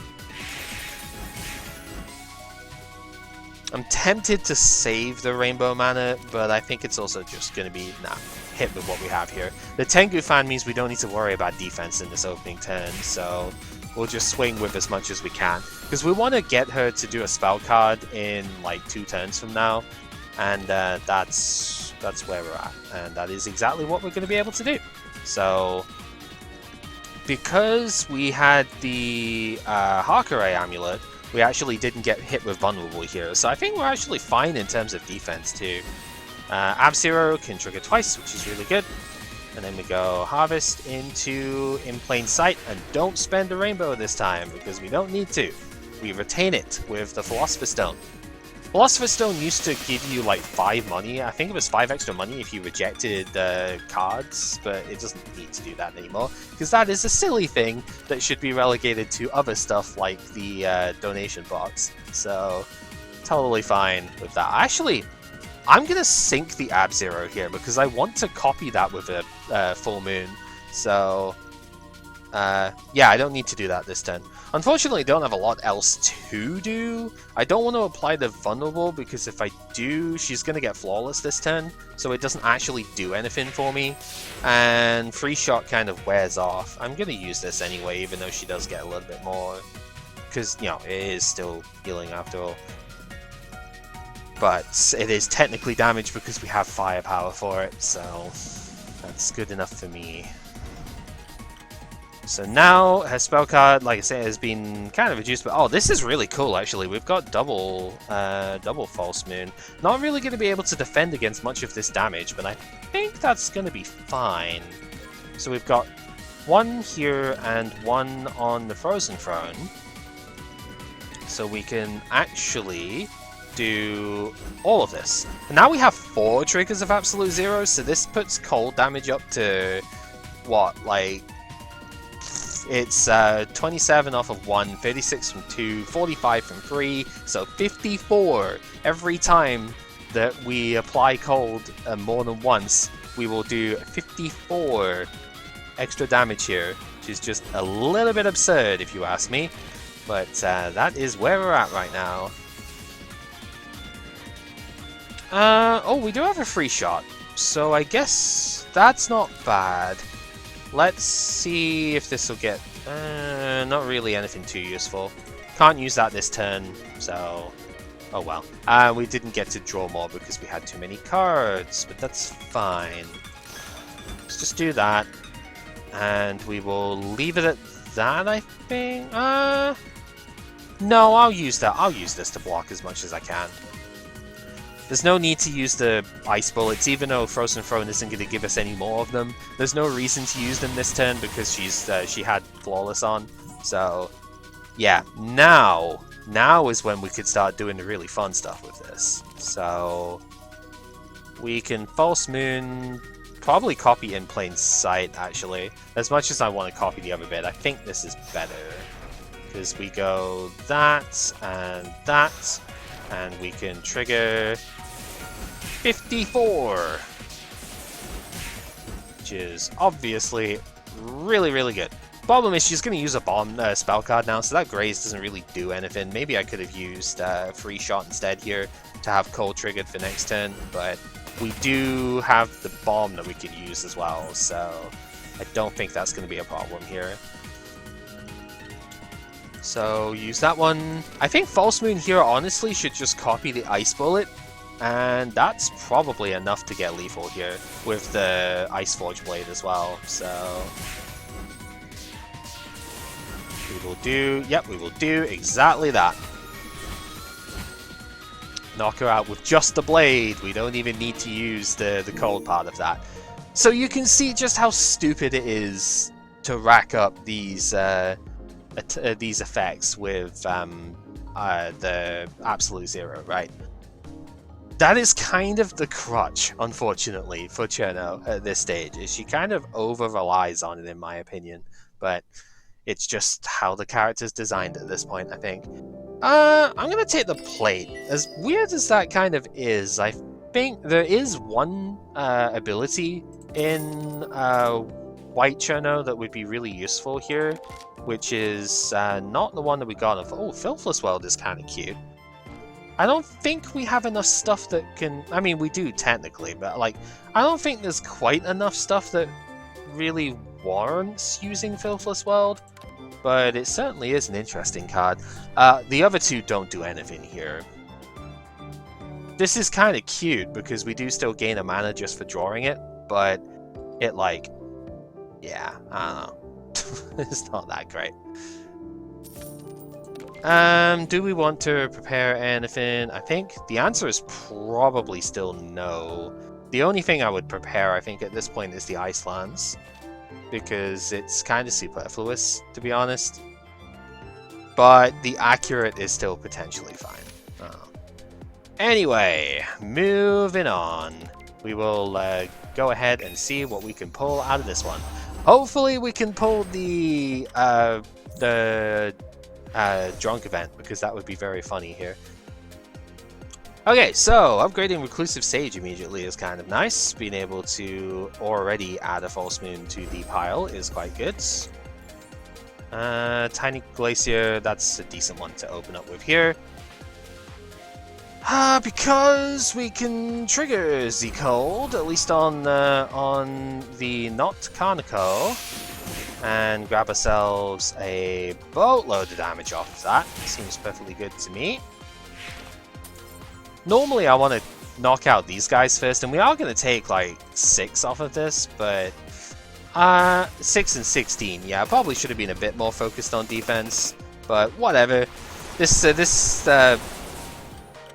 I'm tempted to save the rainbow mana, but I think it's also just going to be, hit with what we have here. The Tengu fan means we don't need to worry about defense in this opening turn, so we'll just swing with as much as we can. Because we want to get her to do a spell card in like 2 turns from now, and that's where we're at. And that is exactly what we're going to be able to do. So, because we had the Hakurai Amulet, we actually didn't get hit with vulnerable here, so I think we're actually fine in terms of defense too. Ab-Zero can trigger twice, which is really good. And then we go Harvest into In Plain Sight, and don't spend the rainbow this time, because we don't need to. We retain it with the Philosopher's Stone. Philosopher's Stone used to give you like 5 money, I think it was 5 extra money if you rejected cards, but it doesn't need to do that anymore, because that is a silly thing that should be relegated to other stuff like the donation box. So, totally fine with that. Actually, I'm going to sync the Ab-Zero here, because I want to copy that with a full moon. So, yeah, I don't need to do that this turn. Unfortunately, I don't have a lot else to do. I don't want to apply the vulnerable, because if I do, she's going to get flawless this turn, so it doesn't actually do anything for me. And free shot kind of wears off. I'm going to use this anyway, even though she does get a little bit more, because, you know, it is still healing after all. But it is technically damaged because we have firepower for it, so that's good enough for me. So now her spell card, like I said, has been kind of reduced, but oh, this is really cool actually. We've got double False Moon. Not really going to be able to defend against much of this damage, but I think that's going to be fine. So we've got 1 here and 1 on the Frozen Throne. So we can actually do all of this. And now we have 4 triggers of Absolute Zero, so this puts cold damage up to, what, like... It's 27 off of 1, 36 from 2, 45 from 3, so 54 every time that we apply cold more than once. We will do 54 extra damage here, which is just a little bit absurd if you ask me, but that is where we're at right now. Oh, we do have a free shot, so I guess that's not bad. Let's see if this will get... not really anything too useful. Can't use that this turn, so... Oh well. We didn't get to draw more because we had too many cards, but that's fine. Let's just do that. And we will leave it at that, I think. No, I'll use that. I'll use this to block as much as I can. There's no need to use the ice bullets, even though Frozen Throne isn't going to give us any more of them. There's no reason to use them this turn because she had Flawless on. So, yeah, now is when we could start doing the really fun stuff with this. So, we can False Moon, probably copy in plain sight, actually. As much as I want to copy the other bit, I think this is better. Because we go that, and we can trigger 54, which is obviously really, really good. Problem is she's going to use a bomb spell card now, so that Graze doesn't really do anything. Maybe I could have used Free Shot instead here to have Cold triggered for next turn, but we do have the bomb that we could use as well, so I don't think that's going to be a problem here. So use that one. I think False Moon here honestly should just copy the Ice Bullet, and that's probably enough to get lethal here with the Ice Forge Blade as well. So we will do exactly that. Knock her out with just the blade. We don't even need to use the cold part of that. So you can see just how stupid it is to rack up these effects with the Absolute Zero, right? That is kind of the crutch, unfortunately, for Cirno at this stage. Is she kind of over-relies on it, in my opinion. But it's just how the character's designed at this point, I think. I'm going to take the plate. As weird as that kind of is, I think there is one ability in White Cirno that would be really useful here, which is not the one that we got of... Oh, Filthless World is kind of cute. I don't think we have enough stuff that can... I mean, we do technically, but like, I don't think there's quite enough stuff that really warrants using Filthless World, but it certainly is an interesting card. The other two don't do anything here. This is kind of cute because we do still gain a mana just for drawing it, but it like... Yeah, I don't know. It's not that great. Do we want to prepare anything? I think the answer is probably still no. The only thing I would prepare, I think, at this point is the Ice Lance, because it's kind of superfluous, to be honest. But the Accurate is still potentially fine. Oh. Anyway, moving on. We will go ahead and see what we can pull out of this one. Hopefully we can pull the drunk event, because that would be very funny here. Okay, so upgrading Reclusive Sage immediately is kind of nice. Being able to already add a False Moon to the pile is quite good. Tiny Glacier, that's a decent one to open up with here. Because we can trigger the Cold, at least on the not Carnico, and grab ourselves a boatload of damage off of that. Seems perfectly good to me. Normally I want to knock out these guys first, and we are going to take like 6 off of this, but 6 and 16, yeah, I probably should have been a bit more focused on defense, but whatever.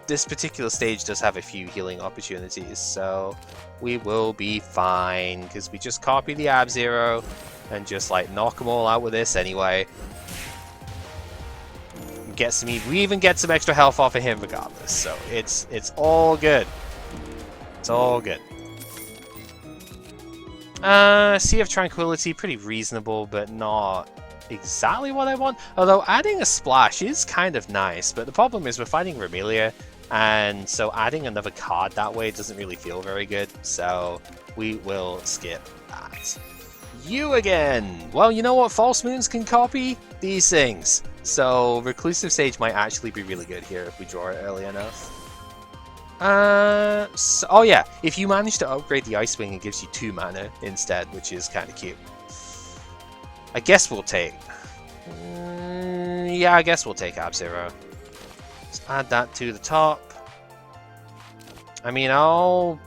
This particular stage does have a few healing opportunities, so we will be fine, because we just copy the Ab-Zero and just like knock them all out with this anyway. We even get some extra health off of him regardless, so it's all good. It's all good. Sea of Tranquility, pretty reasonable, but not exactly what I want. Although adding a splash is kind of nice, but the problem is we're fighting Remelia, and so adding another card that way doesn't really feel very good, so we will skip that. You again! Well, you know what? False Moons can copy these things. So Reclusive Sage might actually be really good here if we draw it early enough. Oh yeah, if you manage to upgrade the Ice Wing, it gives you 2 mana instead, which is kind of cute. I guess we'll take... yeah, I guess we'll take Ab-Zero. Let's add that to the top. I mean, I'll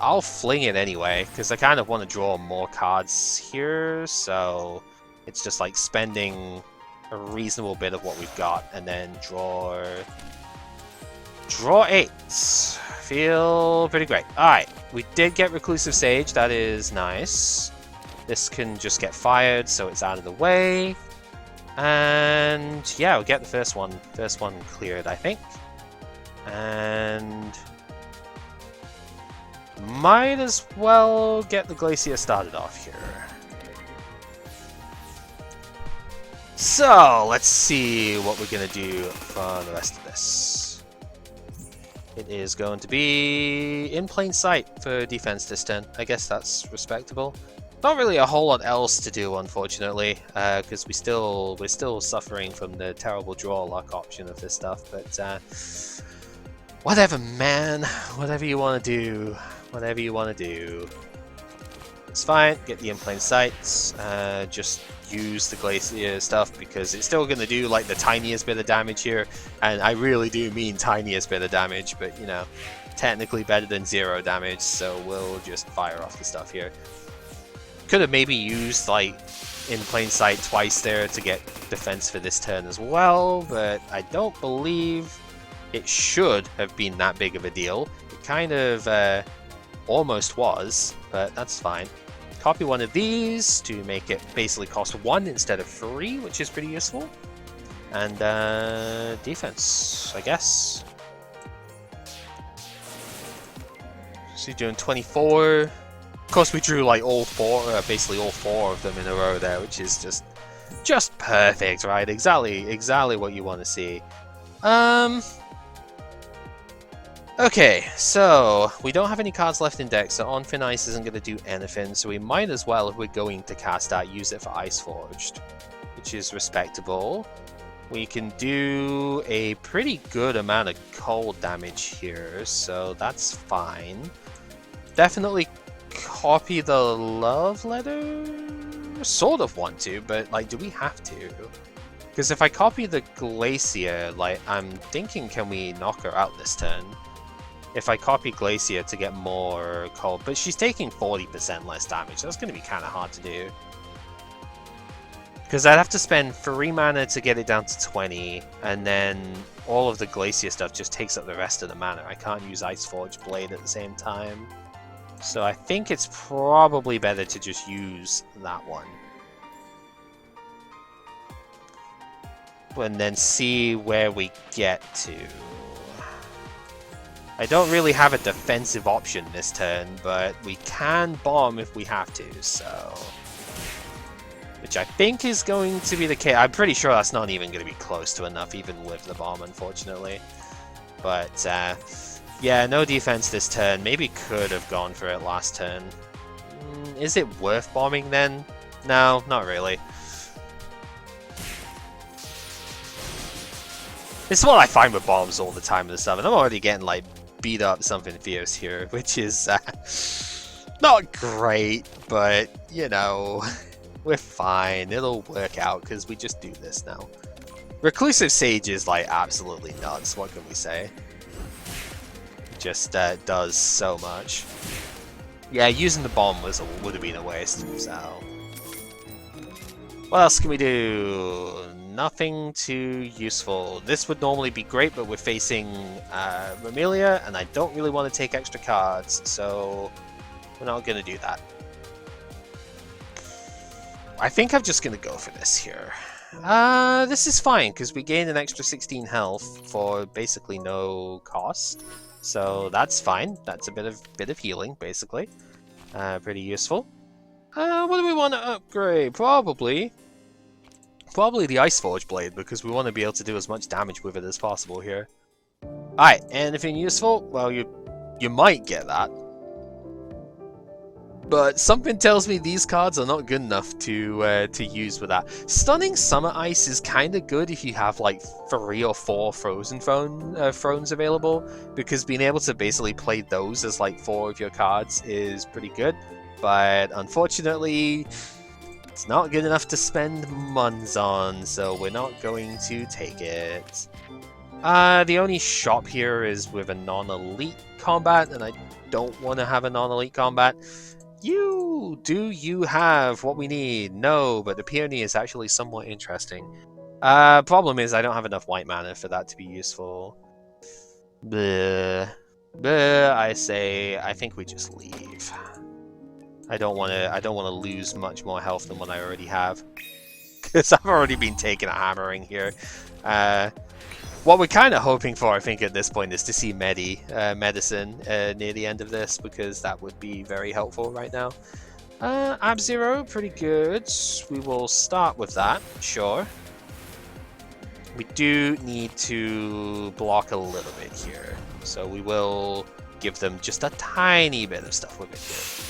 I'll fling it anyway, because I kind of want to draw more cards here, so it's just like spending a reasonable bit of what we've got, and then draw 8. Feel pretty great. Alright, we did get Reclusive Sage, that is nice. This can just get fired, so it's out of the way. And yeah, we'll get the first one cleared, I think. And might as well get the Glacier started off here. So, let's see what we're going to do for the rest of this. It is going to be in plain sight for defense this turn. I guess that's respectable. Not really a whole lot else to do, unfortunately, because we're still suffering from the terrible draw luck option of this stuff, but whatever, man. Whatever you want to do. Whatever you want to do. It's fine. Get the in plain sight. Just use the Glacier stuff because it's still going to do like the tiniest bit of damage here. And I really do mean tiniest bit of damage, but you know, technically better than 0 damage. So we'll just fire off the stuff here. Could have maybe used like in plain sight twice there to get defense for this turn as well, but I don't believe it should have been that big of a deal. It kind of almost was, but that's fine. Copy one of these to make it basically cost 1 instead of 3, which is pretty useful. And defense, I guess. So you're doing 24. Of course, we drew like basically all four of them in a row there, which is just perfect, right? Exactly what you want to see. Okay, so we don't have any cards left in deck, so On Thin Ice isn't going to do anything, so we might as well, if we're going to cast that, use it for Ice Forged, which is respectable. We can do a pretty good amount of cold damage here, so that's fine. Definitely copy the Love Letter? Sort of want to, but like, do we have to? Because if I copy the Glacier, like, I'm thinking, can we knock her out this turn? If I copy Glacier to get more cold, but she's taking 40% less damage, that's going to be kind of hard to do. Because I'd have to spend 3 mana to get it down to 20, and then all of the Glacier stuff just takes up the rest of the mana. I can't use Ice Forge Blade at the same time. So I think it's probably better to just use that one. And then see where we get to. I don't really have a defensive option this turn, but we can bomb if we have to, so... Which I think is going to be the case. I'm pretty sure that's not even going to be close to enough, even with the bomb, unfortunately. But, yeah, no defense this turn. Maybe could have gone for it last turn. Is it worth bombing then? No, not really. It's what I find with bombs all the time and stuff, and I'm already getting, like, beat up something fierce here, which is not great, but, you know, we're fine. It'll work out, because we just do this now. Reclusive Sage is, like, absolutely nuts. What can we say? Just does so much. Yeah, using the bomb would have been a waste, so... What else can we do? Nothing too useful. This would normally be great, but we're facing Romelia, and I don't really want to take extra cards, so we're not going to do that. I think I'm just going to go for this here. This is fine, because we gain an extra 16 health for basically no cost. So that's fine. That's a bit of healing, basically. Pretty useful. What do we want to upgrade? Probably the Ice Forge Blade, because we want to be able to do as much damage with it as possible here. Alright, anything useful? Well, you might get that. But something tells me these cards are not good enough to use with that. Stunning Summer Ice is kind of good if you have like 3 or 4 Frozen Thrones available, because being able to basically play those as like 4 of your cards is pretty good. But unfortunately, it's not good enough to spend Muns on, so we're not going to take it. The only shop here is with a non-elite combat, and I don't want to have a non-elite combat. Do you have what we need? No, but the Peony is actually somewhat interesting. Problem is I don't have enough white mana for that to be useful. Bleh. Bleh, I think we just leave. I don't want to lose much more health than what I already have. Because I've already been taking a hammering here. What we're kind of hoping for, I think, at this point is to see medicine near the end of this, because that would be very helpful right now. Ab-Zero, pretty good. We will start with that, sure. We do need to block a little bit here, so we will give them just a tiny bit of stuff with it here.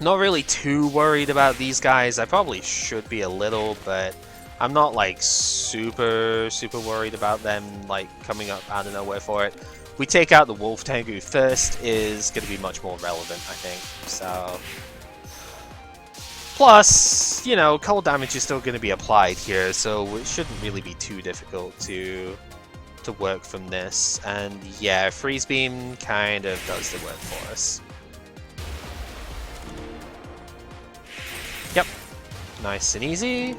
Not really too worried about these guys. I probably should be a little, but I'm not like super worried about them like coming up out of nowhere for it. We take out the Wolf Tengu first is going to be much more relevant, I think. So, plus, you know, cold damage is still going to be applied here, so it shouldn't really be too difficult to work from this. And yeah, Freeze Beam kind of does the work for us. Yep, nice and easy.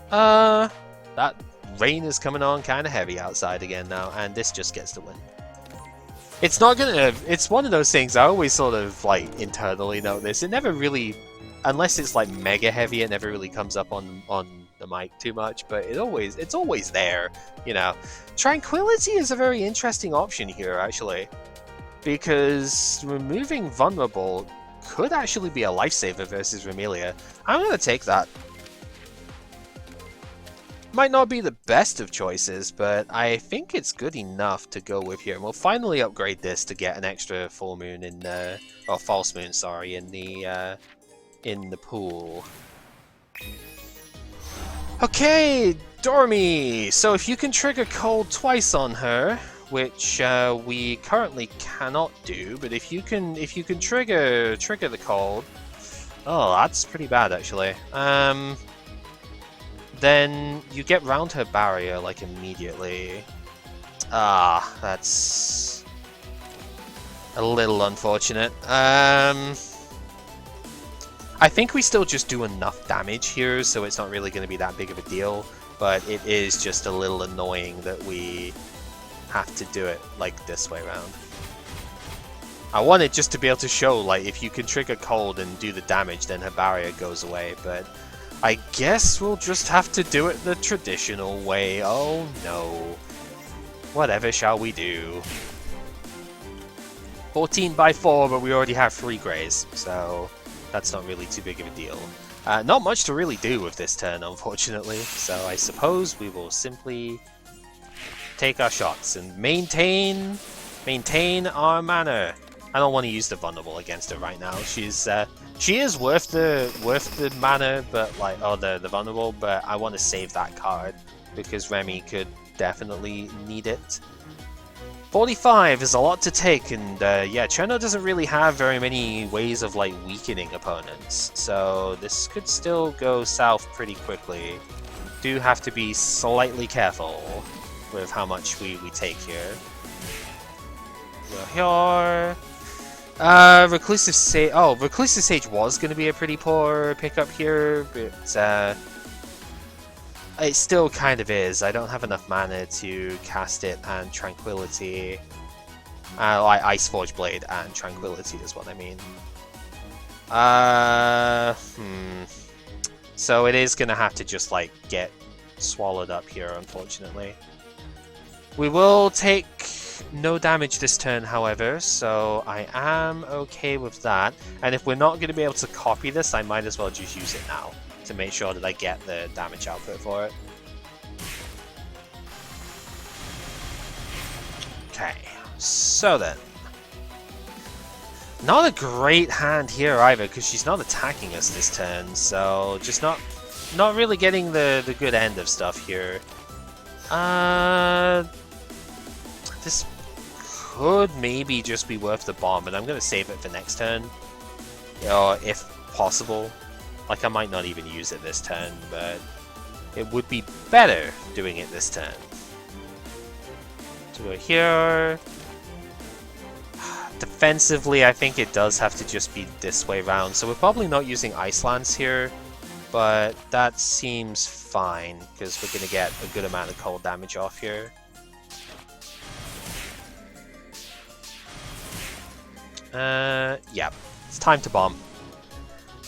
That rain is coming on kind of heavy outside again now, and this just gets the win. It's not gonna... It's one of those things I always sort of, like, internally note this. It never really... Unless it's, like, mega heavy, it never really comes up on the mic too much, but it's always there, you know. Tranquility is a very interesting option here, actually, because removing Vulnerable could actually be a lifesaver versus Remelia. I'm gonna take that. Might not be the best of choices, but I think it's good enough to go with here. And we'll finally upgrade this to get an extra full moon in the... or false moon, sorry, in the pool. Okay, Dormy! So if you can trigger cold twice on her, which we currently cannot do, but if you can trigger the cold... Oh, that's pretty bad, actually. Then you get round her barrier, like, immediately. Ah, that's a little unfortunate. I think we still just do enough damage here, so it's not really going to be that big of a deal, but it is just a little annoying that we have to do it, like, this way around. I wanted just to be able to show, like, if you can trigger cold and do the damage, then her barrier goes away, but... I guess we'll just have to do it the traditional way. Oh no. Whatever shall we do? 14 by 4, but we already have 3 greys, so that's not really too big of a deal. Not much to really do with this turn, unfortunately, so I suppose we will simply take our shots and maintain our mana. I don't want to use the Vulnerable against her right now. She is worth the mana, but like, oh, the Vulnerable, but I want to save that card because Remy could definitely need it. 45 is a lot to take, and yeah, Cirno doesn't really have very many ways of like weakening opponents, so this could still go south pretty quickly. Do have to be slightly careful with how much we take here. We're here. Reclusive Sage... Oh, Reclusive Sage was going to be a pretty poor pickup here, but it still kind of is. I don't have enough mana to cast it and Tranquility. Like Ice Forge Blade and Tranquility is what I mean. So it is going to have to just, like, get swallowed up here, unfortunately. We will take... no damage this turn, however, so I am okay with that. And if we're not going to be able to copy this, I might as well just use it now to make sure that I get the damage output for it. Okay, so then. Not a great hand here either, because she's not attacking us this turn, so just not really getting the good end of stuff here. This could maybe just be worth the bomb, but I'm going to save it for next turn. Or if possible. Like, I might not even use it this turn, but it would be better doing it this turn. So we're here. Defensively, I think it does have to just be this way round. So we're probably not using Ice Lance here, but that seems fine because we're going to get a good amount of cold damage off here. Yeah, it's time to bomb.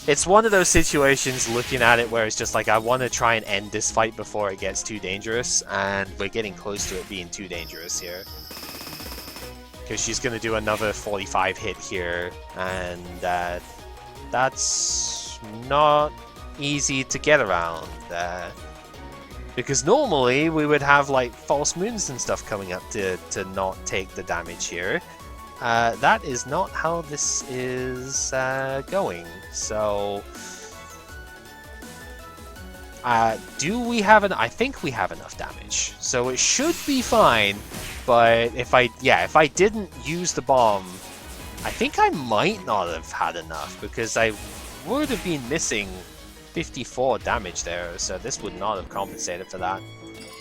It's one of those situations looking at it where it's just like I want to try and end this fight before it gets too dangerous, and we're getting close to it being too dangerous here. Because she's going to do another 45 hit here, and that's not easy to get around. Because normally we would have like false moons and stuff coming up to not take the damage here. That is not how this is going. So, do we have I think we have enough damage, so it should be fine. But if I didn't use the bomb, I think I might not have had enough because I would have been missing 54 damage there. So this would not have compensated for that.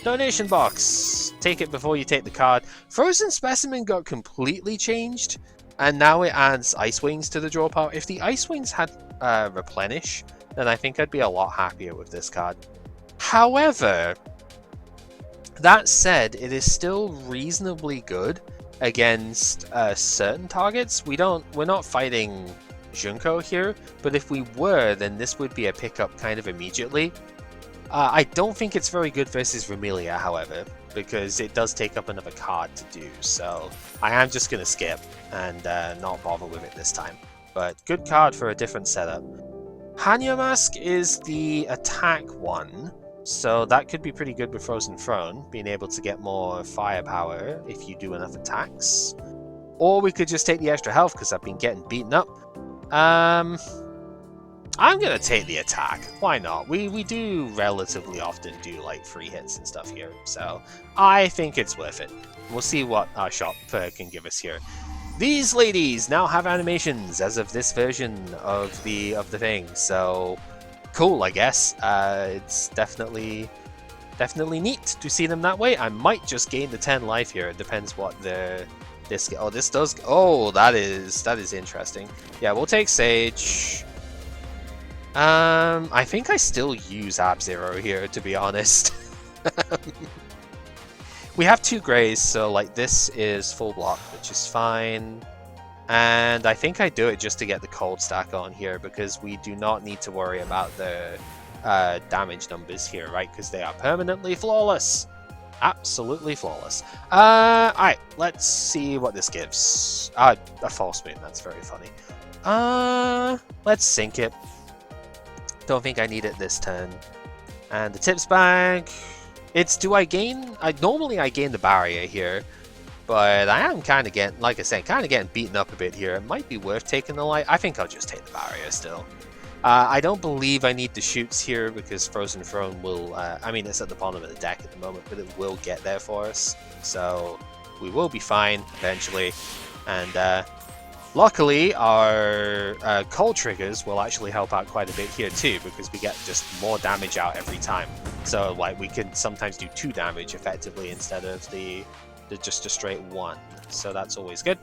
Donation box. Take it before you take the card. Frozen Specimen got completely changed, and now it adds Ice Wings to the draw pile. If the Ice Wings had replenish, then I think I'd be a lot happier with this card. However, that said, it is still reasonably good against certain targets. We're not fighting Junko here, but if we were, then this would be a pickup kind of immediately. I don't think it's very good versus Remelia, however, because it does take up another card to do, so I am just going to skip and not bother with it this time. But good card for a different setup. Hanyo Mask is the attack one, so that could be pretty good with Frozen Throne, being able to get more firepower if you do enough attacks. Or we could just take the extra health because I've been getting beaten up. I'm going to take the attack. Why not? We do relatively often do like free hits and stuff here, so I think it's worth it. We'll see what our shop can give us here. These ladies now have animations as of this version of the thing, so cool, I guess. It's definitely neat to see them that way. I might just gain the 10 life here. It depends what this does. Oh, that is interesting. Yeah, we'll take Sage. I think I still use Ab-Zero here, to be honest. We have 2 Greys, so like this is full block, which is fine. And I think I do it just to get the cold stack on here, because we do not need to worry about the damage numbers here, right? Because they are permanently flawless. Absolutely flawless. Alright, let's see what this gives. A false moon, that's very funny. Let's sink it. Don't think I need it this turn. And the tips bag. It's normally I gain the barrier here, but I am kind of getting, like I said, kind of getting beaten up a bit here. It might be worth taking the light. I think I'll just take the barrier still. I don't believe I need the shoots here because Frozen Throne will, I mean, it's at the bottom of the deck at the moment, but it will get there for us. So we will be fine eventually. And luckily, our cold triggers will actually help out quite a bit here too, because we get just more damage out every time. So like we can sometimes do 2 damage effectively instead of the just a straight 1. So that's always good.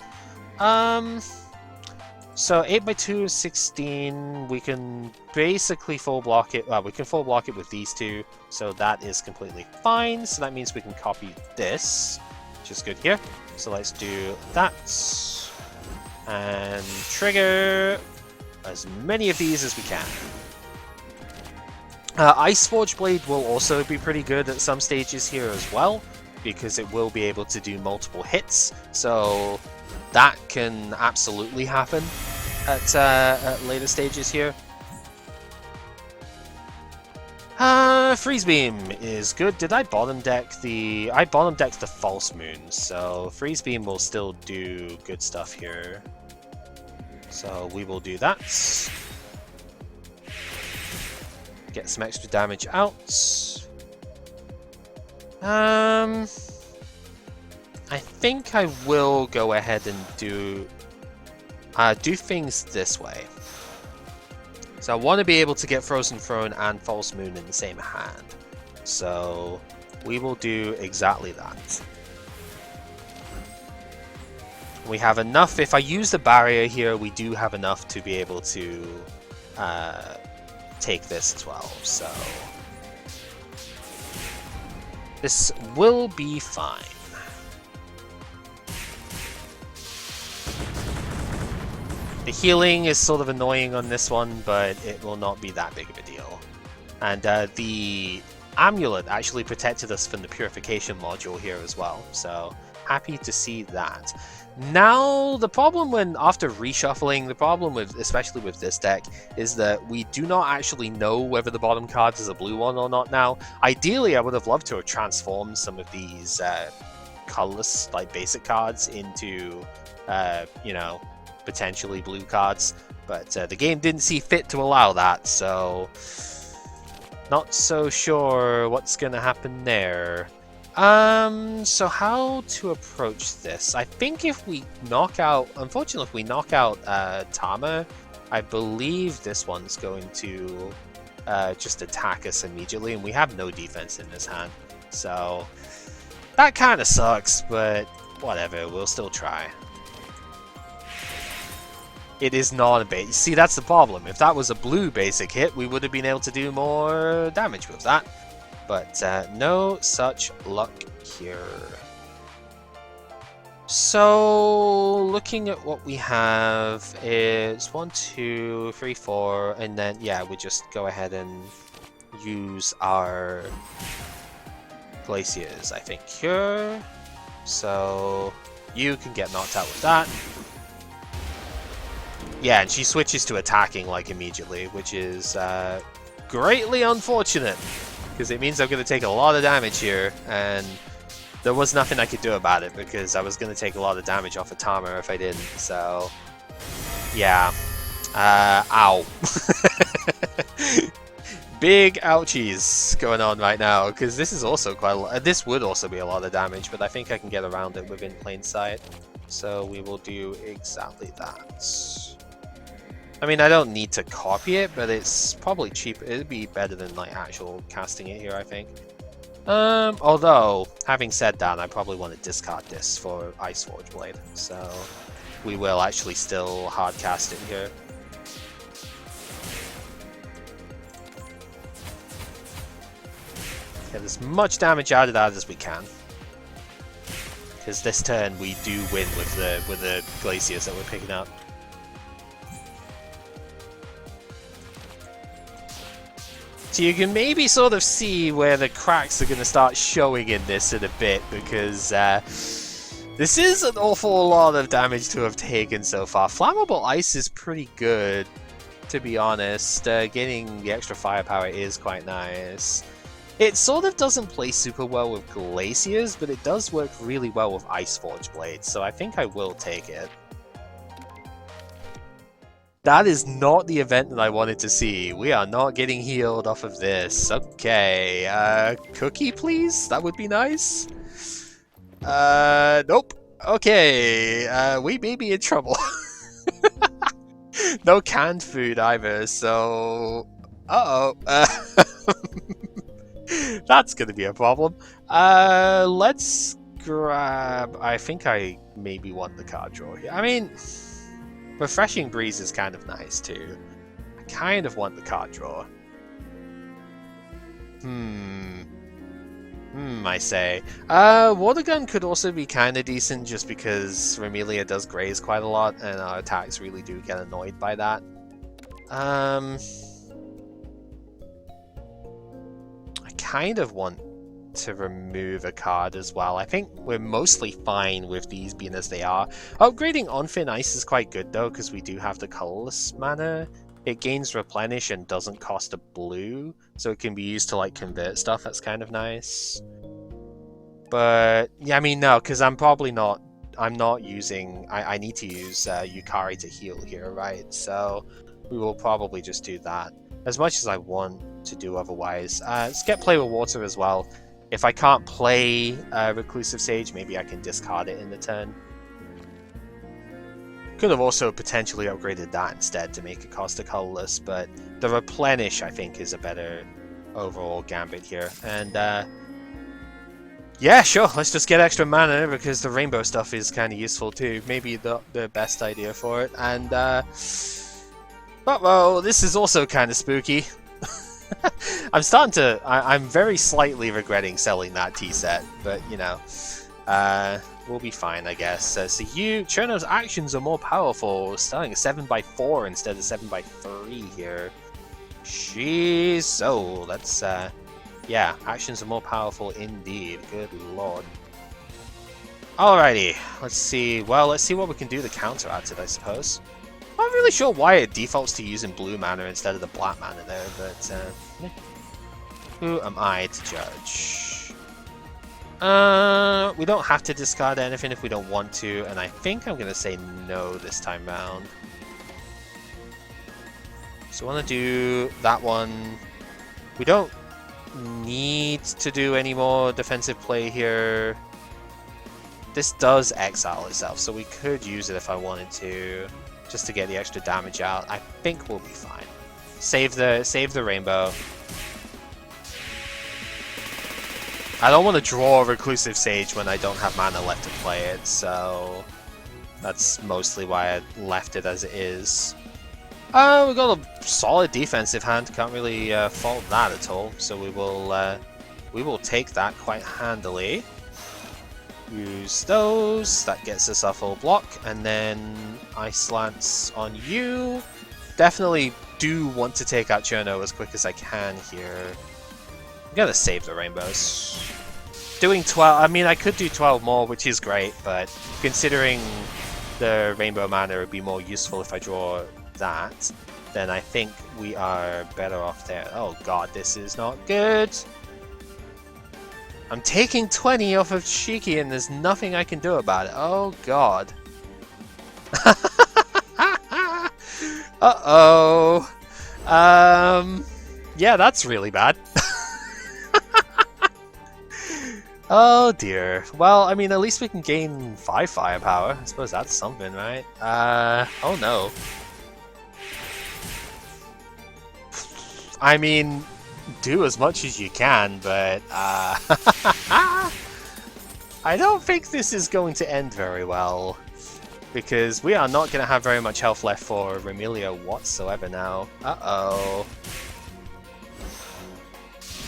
So 8x2 is 16. We can basically full block it. Well, we can full block it with these 2, so that is completely fine. So that means we can copy this, which is good here. So let's do that. And trigger as many of these as we can. Ice Forge Blade will also be pretty good at some stages here as well, because it will be able to do multiple hits, so that can absolutely happen at later stages here. Freeze Beam is good. Did I bottom deck I bottom decked the False Moon, so Freeze Beam will still do good stuff here. So we will do that. Get some extra damage out. I think I will go ahead and do things this way. So I want to be able to get Frozen Throne and False Moon in the same hand. So we will do exactly that. We have enough. If I use the barrier here, we do have enough to be able to take this as well. So this will be fine. The healing is sort of annoying on this one, but it will not be that big of a deal. And the amulet actually protected us from the purification module here as well, so happy to see that. Now, the problem after reshuffling, the problem with, especially with this deck, is that we do not actually know whether the bottom card is a blue one or not now. Ideally, I would have loved to have transformed some of these colorless, like, basic cards into, you know, potentially blue cards, but the game didn't see fit to allow that, so not so sure what's gonna happen there. So how to approach this? I think if we knock out, unfortunately, if we knock out Tama, I believe this one's going to just attack us immediately, and we have no defense in this hand, so that kind of sucks, but whatever, we'll still try. It is not a base. See, that's the problem. If that was a blue basic hit, we would have been able to do more damage with that. But no such luck here. So, looking at what we have, it's 1, 2, 3, 4, and then, yeah, we just go ahead and use our glaciers, I think, here. So, you can get knocked out with that. Yeah, and she switches to attacking, like, immediately, which is greatly unfortunate, because it means I'm going to take a lot of damage here, and there was nothing I could do about it, because I was going to take a lot of damage off of Tama if I didn't, so yeah. Ow. Big ouchies going on right now, because this is also quite a lot. This would also be a lot of damage, but I think I can get around it within plain sight, so we will do exactly that. I mean, I don't need to copy it, but it's probably cheap. It'd be better than like actual casting it here, I think. Although, having said that, I probably want to discard this for Ice Forge Blade, so we will actually still hard cast it here. Get as much damage out of that as we can, because this turn we do win with the glaciers that we're picking up. So you can maybe sort of see where the cracks are going to start showing in this in a bit, because this is an awful lot of damage to have taken so far. Flammable Ice is pretty good, to be honest. Getting the extra firepower is quite nice. It sort of doesn't play super well with Glaciers, but it does work really well with Ice Forge Blades, so I think I will take it. That is not the event that I wanted to see. We are not getting healed off of this. Okay, cookie please? That would be nice. Nope. Okay, we may be in trouble. No canned food either, so... Uh-oh. That's gonna be a problem. Let's grab... I think I maybe want the card draw here. I mean... Refreshing Breeze is kind of nice too. I kind of want the card draw. I say. Water Gun could also be kind of decent just because Remelia does graze quite a lot and our attacks really do get annoyed by that. I kind of want to remove a card as well. I think we're mostly fine with these being as they are. Upgrading on Thin Ice is quite good though, because we do have the colorless mana. It gains replenish and doesn't cost a blue, so it can be used to like convert stuff. That's kind of nice. But yeah, I mean no, because I'm not using, I need to use Yukari to heal here, right? So we will probably just do that, as much as I want to do otherwise. Let's get Play with Water as well. If I can't play Reclusive Sage, maybe I can discard it in the turn. Could have also potentially upgraded that instead to make it cost a colorless, but the Replenish, I think, is a better overall gambit here. And Yeah, sure, let's just get extra mana because the rainbow stuff is kind of useful too. Maybe the best idea for it. And, uh-oh, this is also kind of spooky. I'm starting to... I'm very slightly regretting selling that tea set, but, you know, we'll be fine, I guess. So Cirno's actions are more powerful, starting at 7x4 instead of 7x3 here. Jeez, so that's, yeah, actions are more powerful indeed. Good lord. Alrighty, let's see. Well, let's see what we can do to counteract it, I suppose. Not really sure why it defaults to using blue mana instead of the black mana there, but yeah. Who am I to judge? We don't have to discard anything if we don't want to, and I think I'm gonna say no this time round. So I want to do that one. We don't need to do any more defensive play here. This does exile itself, so we could use it if I wanted to, just to get the extra damage out. I think we'll be fine. Save the rainbow. I don't want to draw Reclusive Sage when I don't have mana left to play it, so that's mostly why I left it as it is. We got a solid defensive hand. Can't really fault that at all. So we will take that quite handily. Use those. That gets us our full block, and then Ice Lance on you. Definitely do want to take out Cirno as quick as I can here. I'm gonna save the rainbows. Doing 12. I mean, I could do 12 more, which is great, but considering the rainbow mana would be more useful if I draw that, then I think we are better off there. Oh god, this is not good. I'm taking 20 off of Shiki and there's nothing I can do about it. Oh god. Uh-oh. Yeah, that's really bad. Oh dear. Well, I mean, at least we can gain 5 firepower. I suppose that's something, right? Oh no. I mean, do as much as you can, but I don't think this is going to end very well, because we are not going to have very much health left for Remelia whatsoever now. Uh-oh.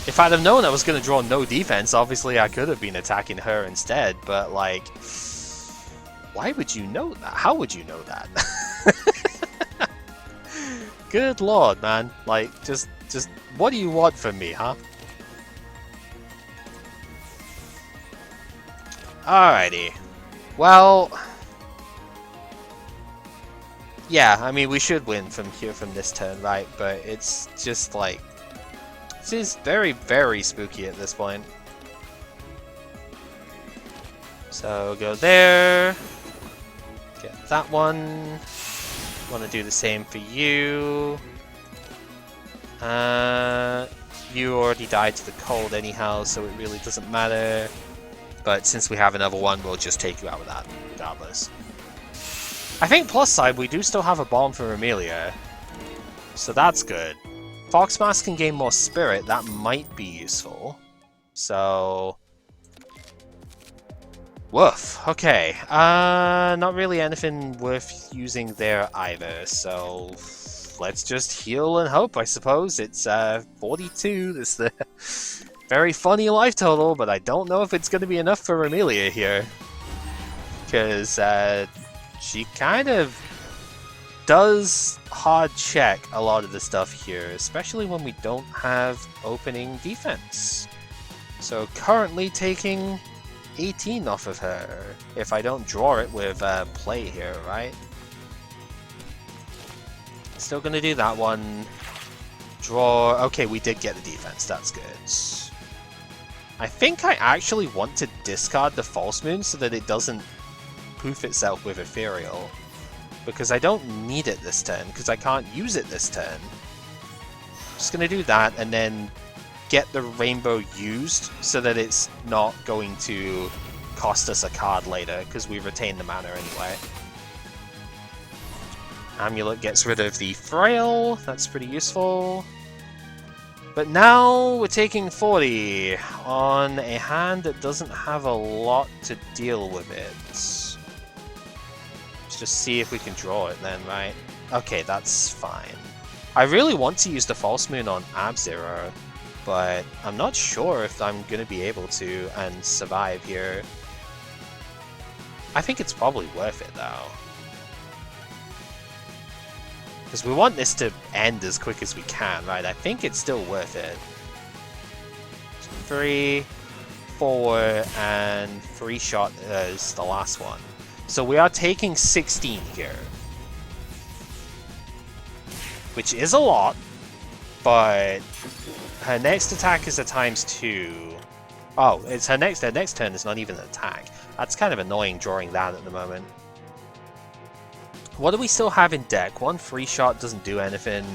If I'd have known I was going to draw no defense, obviously I could have been attacking her instead, but like, why would you know that? How would you know that? Good lord, man. Like, just what do you want from me, huh? Alrighty. Well, yeah, I mean, we should win from this turn, right? But it's just like, this is very, very spooky at this point. So go there. Get that one. Want to do the same for you. You already died to the cold anyhow, so it really doesn't matter. But since we have another one, we'll just take you out with that, regardless. I think plus side, we do still have a bomb for Remelia, so that's good. Foxmask can gain more spirit, that might be useful. So... woof. Okay. Not really anything worth using there either, so... let's just heal and hope, I suppose. It's 42, this is the very funny life total, but I don't know if it's going to be enough for Remelia here. Because she kind of does hard check a lot of the stuff here, especially when we don't have opening defense. So currently taking 18 off of her, if I don't draw it with play here, right? Still gonna do that one. Draw. Okay, we did get the defense. That's good. I think I actually want to discard the False Moon so that it doesn't poof itself with Ethereal. Because I don't need it this turn, because I can't use it this turn. Just gonna do that, and then get the Rainbow used so that it's not going to cost us a card later, because we retain the mana anyway. Amulet gets rid of the Frail, that's pretty useful. But now we're taking 40 on a hand that doesn't have a lot to deal with it. Let's just see if we can draw it then, right? Okay, that's fine. I really want to use the False Moon on Ab-Zero, but I'm not sure if I'm going to be able to and survive here. I think it's probably worth it though. Because we want this to end as quick as we can, right? I think it's still worth it. 3, 4, and 3 shot is the last one. So we are taking 16 here. Which is a lot, but her next attack is a ×2. Oh, it's her next turn is not even an attack. That's kind of annoying drawing that at the moment. What do we still have in deck? 1 free shot doesn't do anything.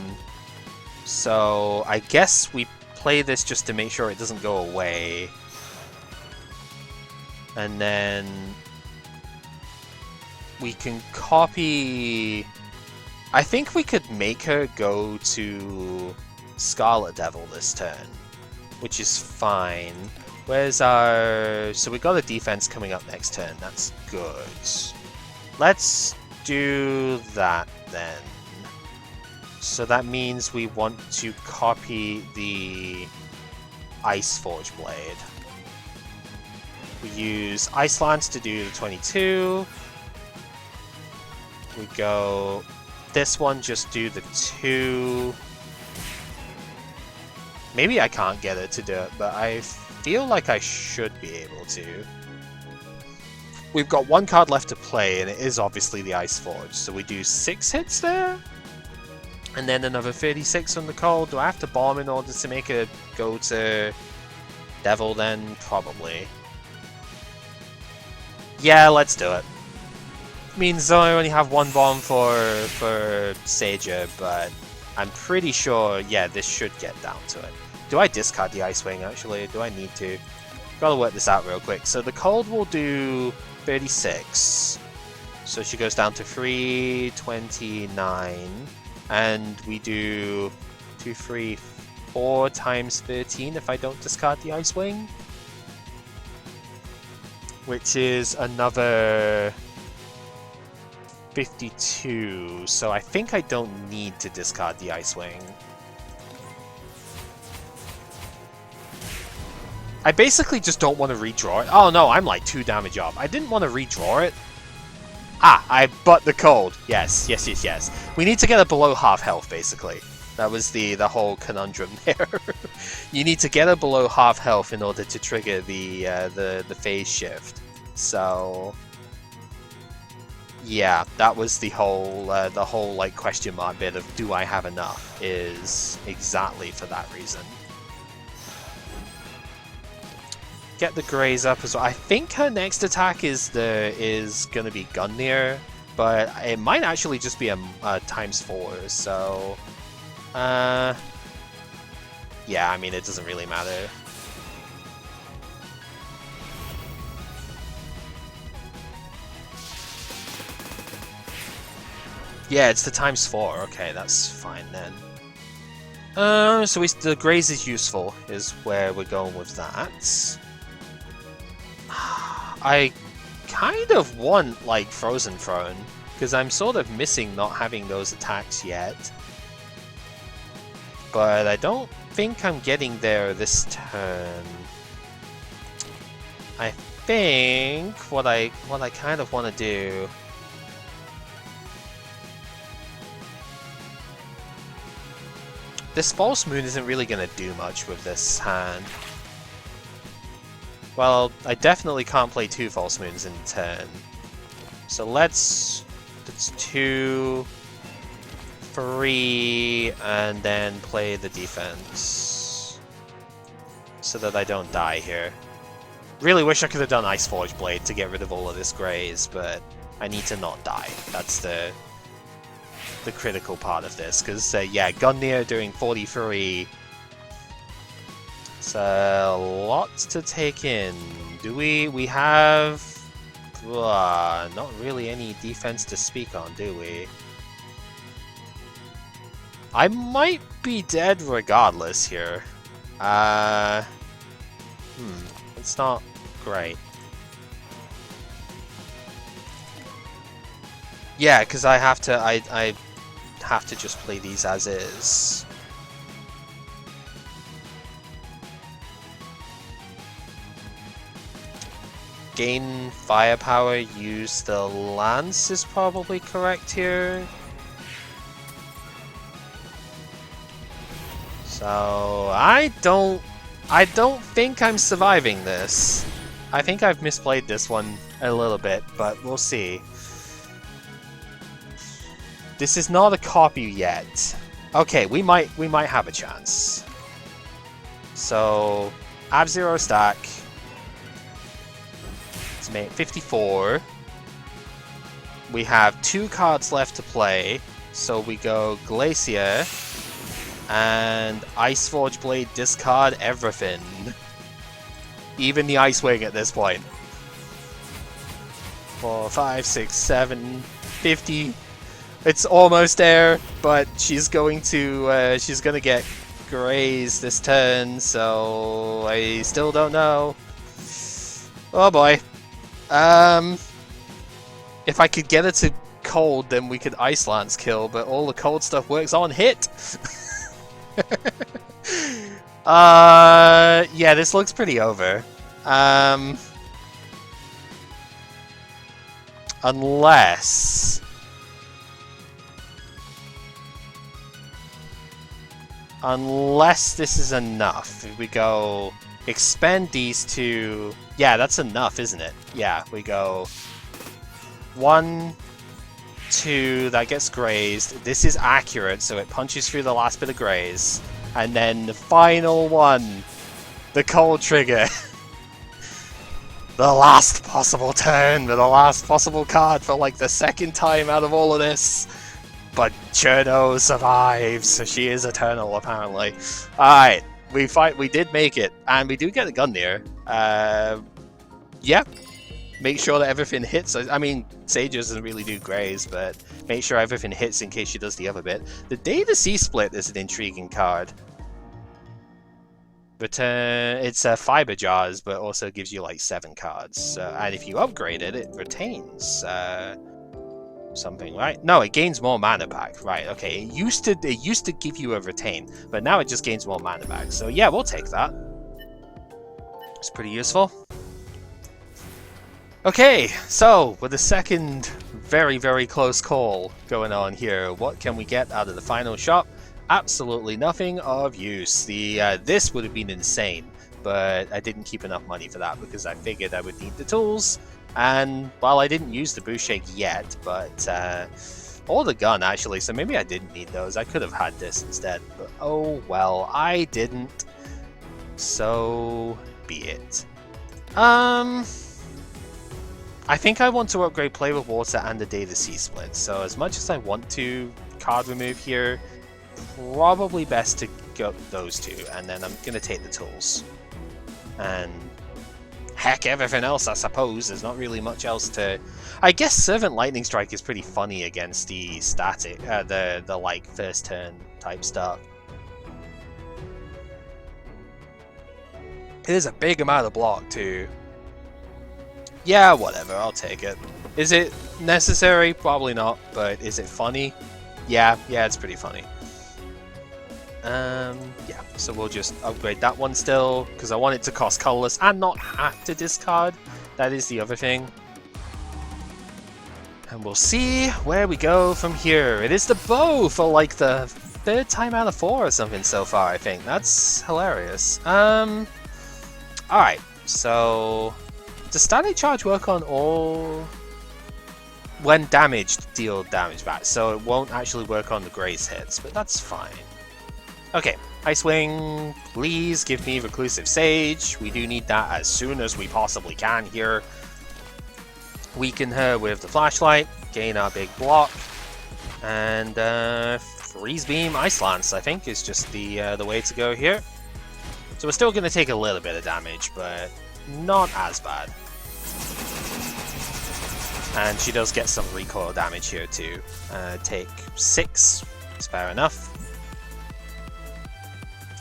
So I guess we play this just to make sure it doesn't go away. And then we can copy... I think we could make her go to Scarlet Devil this turn, which is fine. Where's our... So we got a defense coming up next turn. That's good. Let's do that then. So that means we want to copy the Ice Forge Blade. We use Ice Lance to do the 22. We go... This one, just do the 2. Maybe I can't get it to do it, but I feel like I should be able to. We've got 1 card left to play, and it is obviously the Ice Forge. So we do 6 hits there, and then another 36 on the cold. Do I have to bomb in order to make it go to Devil then? Probably. Yeah, let's do it. Means I only have 1 bomb for Sager, but I'm pretty sure, yeah, this should get down to it. Do I discard the Ice Wing, actually? Do I need to? Gotta work this out real quick. So the cold will do 36. So she goes down to 329. And we do 2, 3, 4 times 13 if I don't discard the Ice Wing. Which is another 52, so I think I don't need to discard the Ice Wing. I basically just don't want to redraw it. Oh no, I'm like 2 damage off. I didn't want to redraw it. Ah, I butt the cold. Yes. We need to get it below half health, basically. That was the whole conundrum there. You need to get it below half health in order to trigger the phase shift. So... yeah, that was the whole like question mark bit of do I have enough is exactly for that reason. Get the Graze up as well. I think her next attack is gonna be Gungnir, but it might actually just be a ×4. So, yeah, I mean it doesn't really matter. Yeah, it's the ×4. Okay, that's fine then. So the Graze is useful, is where we're going with that. I kind of want, like, Frozen Throne, because I'm sort of missing not having those attacks yet. But I don't think I'm getting there this turn. I think what I kind of want to do... This False Moon isn't really going to do much with this hand. Well, I definitely can't play 2 False Moons in turn. So let's 2, 3, and then play the defense. So that I don't die here. Really wish I could have done Ice Forge Blade to get rid of all of this Graze, but I need to not die. That's the critical part of this, because yeah, Gungnir doing 43. It's a lot to take in. Do we have not really any defense to speak on, do we? I might be dead regardless here. It's not great. Yeah, because I have to just play these as is. Gain firepower, use the lance is probably correct here. So I don't think I'm surviving this. I think I've misplayed this one a little bit, but we'll see. This is not a copy yet. Okay, we might have a chance. So Ab-Zero stack. It's made 54. We have 2 cards left to play. So we go Glacier and Ice Forge Blade, discard everything. Even the Ice Wing at this point. 4, 5, 6, 7, 50. It's almost there, but she's going to get grazed this turn, so I still don't know. Oh boy. If I could get her to cold, then we could Ice Lance kill, but all the cold stuff works on hit. Yeah, this looks pretty over. Unless this is enough. If we go expend these two, yeah, that's enough, isn't it? Yeah, we go 1, 2, that gets grazed. This is accurate, so it punches through the last bit of graze. And then the final one, the cold trigger. The last possible turn with the last possible card for like the second time out of all of this. But Cirno survives, so she is eternal apparently. Alright, we did make it, and we do get a gun there. Yeah. Make sure that everything hits. I mean, Sage doesn't really do graze, but make sure everything hits in case she does the other bit. The Data Sea Split is an intriguing card. But it's fiber jars, but also gives you like 7 cards. And if you upgrade it, it retains something, right? No, it gains more mana back. Right? Okay. It used to give you a retain, but now it just gains more mana back. So yeah, we'll take that. It's pretty useful. Okay, so with the second very, very close call going on here, what can we get out of the final shop? Absolutely nothing of use. This would have been insane, but I didn't keep enough money for that because I figured I would need the tools. And, well, I didn't use the boost shake yet, but or the gun actually, so maybe I didn't need those. I could have had this instead, but oh well, I didn't. So be it. I think I want to upgrade Play with Water and the Data Sea Split, so as much as I want to card remove here, probably best to go those two, and then I'm going to take the tools. And heck, everything else, I suppose. There's not really much else to... I guess Servant Lightning Strike is pretty funny against the static, the like, first turn type stuff. It is a big amount of block, too. Yeah, whatever, I'll take it. Is it necessary? Probably not, but is it funny? Yeah, it's pretty funny. Yeah, so we'll just upgrade that one still, because I want it to cost colorless and not have to discard. That is the other thing. And we'll see where we go from here. It is the bow for like the 3rd time out of 4 or something so far, I think. That's hilarious. Alright, so... Does static charge work on all... When damaged, deal damage back, so it won't actually work on the graze hits, but that's fine. Okay, Ice Wing, please give me Reclusive Sage. We do need that as soon as we possibly can here. Weaken her with the Flashlight, gain our big block, and Freeze Beam, Ice Lance, I think, is just the way to go here. So we're still going to take a little bit of damage, but not as bad. And she does get some recoil damage here too. Take 6, it's fair enough.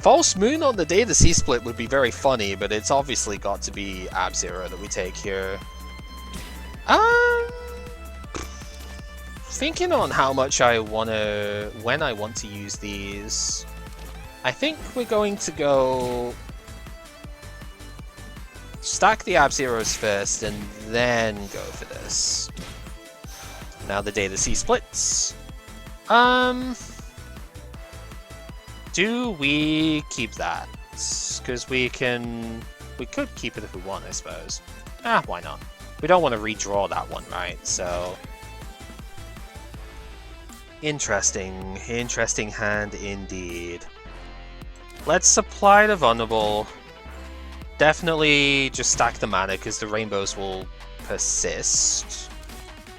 False Moon on the day the C-Split would be very funny, but it's obviously got to be Ab-Zero that we take here. Thinking on how much I wanna... when I want to use these... I think we're going to go... stack the Ab-Zeros first, and then go for this. Now the day the C splits. Do we keep that? Because we could keep it if we want, I suppose. Why not? We don't want to redraw that one, right? So... Interesting hand indeed. Let's supply the vulnerable. Definitely just stack the mana because the rainbows will persist.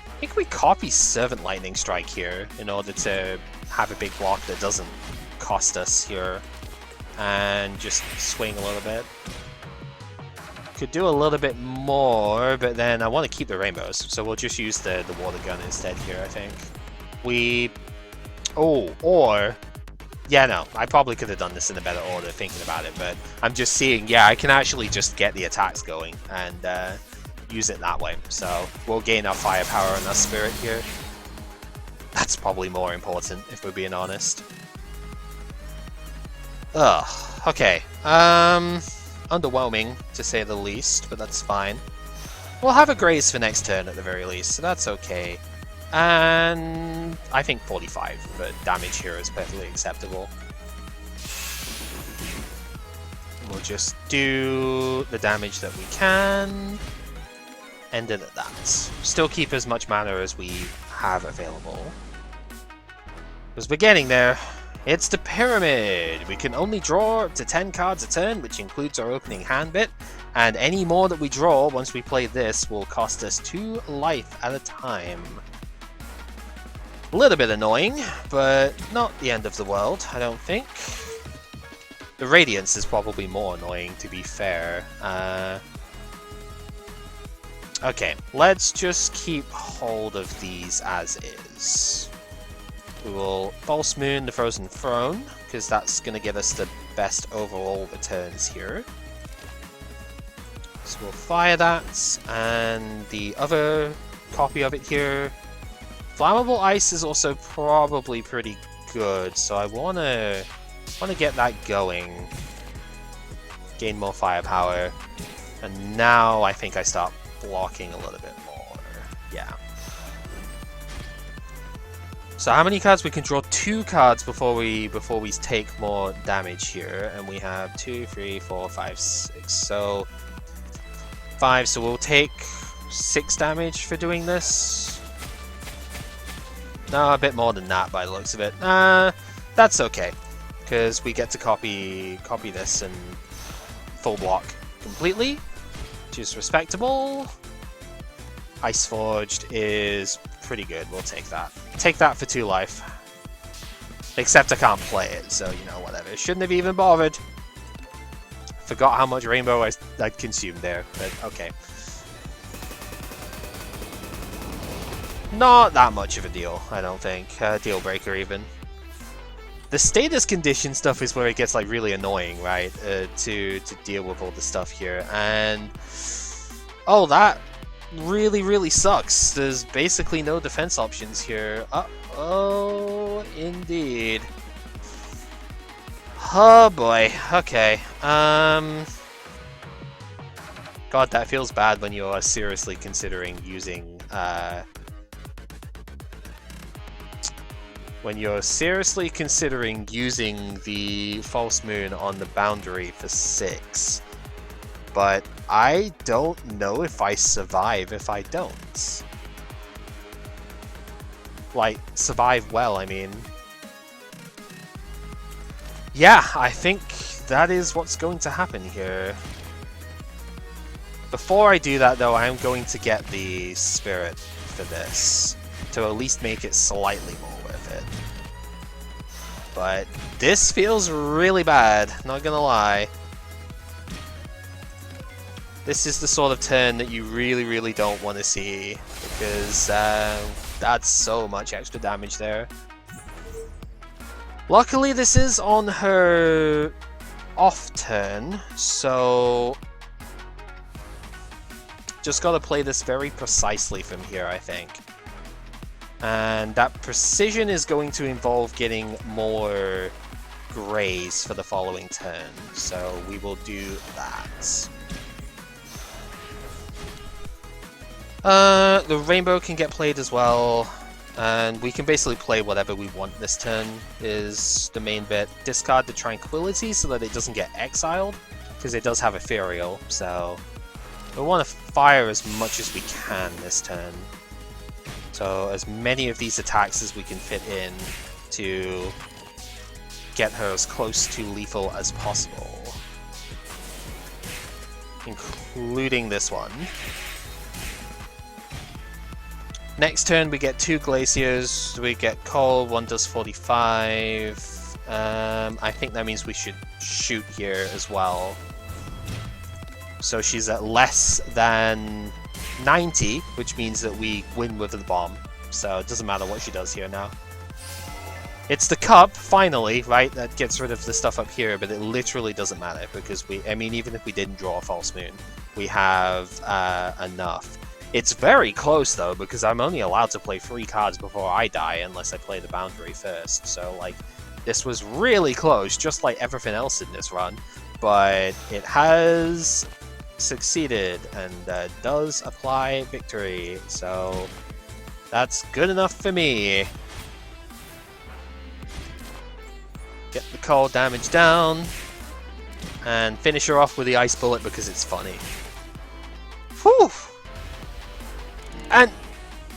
I think we copy Servant Lightning Strike here in order to have a big block that doesn't cost us here. And just swing a little bit. Could do a little bit more, but then I want to keep the rainbows. So we'll just use the water gun instead here, I think. Yeah, no, I probably could have done this in a better order thinking about it, but I'm just seeing, yeah, I can actually just get the attacks going and use it that way. So we'll gain our firepower and our spirit here. That's probably more important, if we're being honest. Okay. Underwhelming, to say the least, but that's fine. We'll have a graze for next turn at the very least, so that's okay. And I think 45 for damage here is perfectly acceptable. We'll just do the damage that we can. End it at that. Still keep as much mana as we have available. Because we're getting there. It's the pyramid! We can only draw up to 10 cards a turn, which includes our opening hand bit. And any more that we draw once we play this will cost us 2 life at a time. A little bit annoying, but not the end of the world, I don't think. The Radiance is probably more annoying, to be fair. Okay, let's just keep hold of these as is. We will False Moon the Frozen Throne, because that's going to give us the best overall returns here. So we'll fire that, and the other copy of it here. Flammable Ice is also probably pretty good, so I wanna get that going. Gain more firepower, and now I think I start blocking a little bit more. Yeah. So how many cards? We can draw 2 cards before we take more damage here, and we have 2, 3, 4, 5, 6. So 5. So we'll take 6 damage for doing this. No, a bit more than that by the looks of it. That's okay, because we get to copy this and full block completely, which is respectable. Ice Forged is pretty good. We'll take that. Take that for 2 life. Except I can't play it, so you know, whatever. Shouldn't have even bothered. Forgot how much rainbow I'd consumed there, but okay. Not that much of a deal, I don't think. Deal breaker, even. The status condition stuff is where it gets like really annoying, right? To deal with all the stuff here, and oh, that really sucks. There's basically no defense options here. Oh, indeed. Oh boy. Okay. God, that feels bad when you are seriously considering using the False Moon on the boundary for 6. But I don't know if I survive if I don't. Like, survive well, I mean. Yeah, I think that is what's going to happen here. Before I do that, though, I'm going to get the Spirit for this, to at least make it slightly more worth it. But this feels really bad, not gonna lie. This is the sort of turn that you really don't want to see, because that's so much extra damage there. Luckily, this is on her off turn, so just got to play this very precisely from here, I think. And that precision is going to involve getting more grays for the following turn, so we will do that. The rainbow can get played as well, and we can basically play whatever we want this turn is the main bit. Discard the tranquility so that it doesn't get exiled, because it does have ethereal, so we want to fire as much as we can this turn. So as many of these attacks as we can fit in to get her as close to lethal as possible. Including this one. Next turn we get 2 glaciers, we get cold, one does 45. I think that means we should shoot here as well. So she's at less than 90, which means that we win with the bomb. So it doesn't matter what she does here now. It's the cup, finally, right, that gets rid of the stuff up here, but it literally doesn't matter because I mean, even if we didn't draw a false moon, we have enough. It's very close though, because I'm only allowed to play 3 cards before I die unless I play the boundary first. So like, this was really close, just like everything else in this run, but it has succeeded and does apply victory, so that's good enough for me. Get the cold damage down and finish her off with the ice bullet because it's funny. Whew! And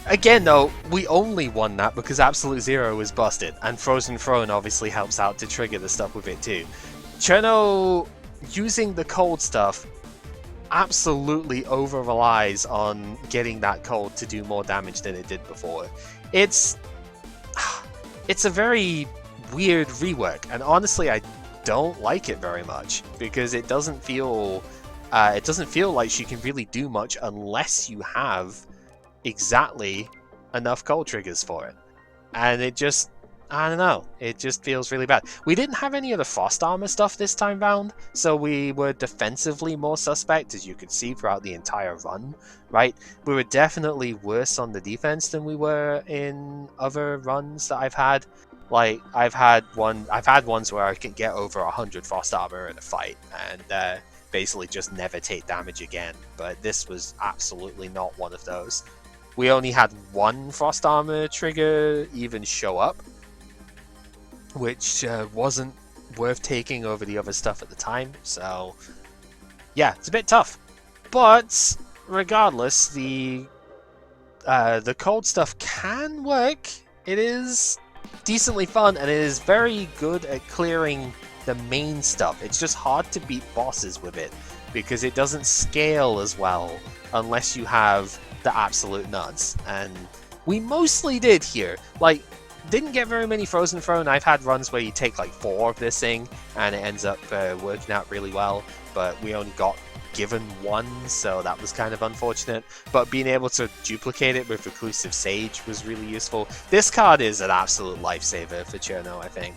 again though, we only won that because Absolute Zero was busted, and Frozen Throne obviously helps out to trigger the stuff with it too. Cirno using the cold stuff absolutely over relies on getting that cold to do more damage than it did before. It's a very weird rework, and honestly I don't like it very much because it doesn't feel like she can really do much unless you have exactly enough cold triggers for it. And it just, I don't know, it just feels really bad. We didn't have any of the frost armor stuff this time round, so we were defensively more suspect, as you could see throughout the entire run, right? We were definitely worse on the defense than we were in other runs that I've had. Like, I've had ones where I can get over 100 frost armor in a fight, and basically just never take damage again, but this was absolutely not one of those. We only had 1 frost armor trigger even show up, which wasn't worth taking over the other stuff at the time, so yeah, it's a bit tough. But regardless, the cold stuff can work. It is decently fun, and it is very good at clearing the main stuff. It's just hard to beat bosses with it, because it doesn't scale as well unless you have the absolute nuts, and we mostly did here. Like, didn't get very many Frozen Throne. I've had runs where you take like 4 of this thing and it ends up working out really well, but we only got given 1, so that was kind of unfortunate. But being able to duplicate it with Reclusive Sage was really useful. This card is an absolute lifesaver for Cirno, I think.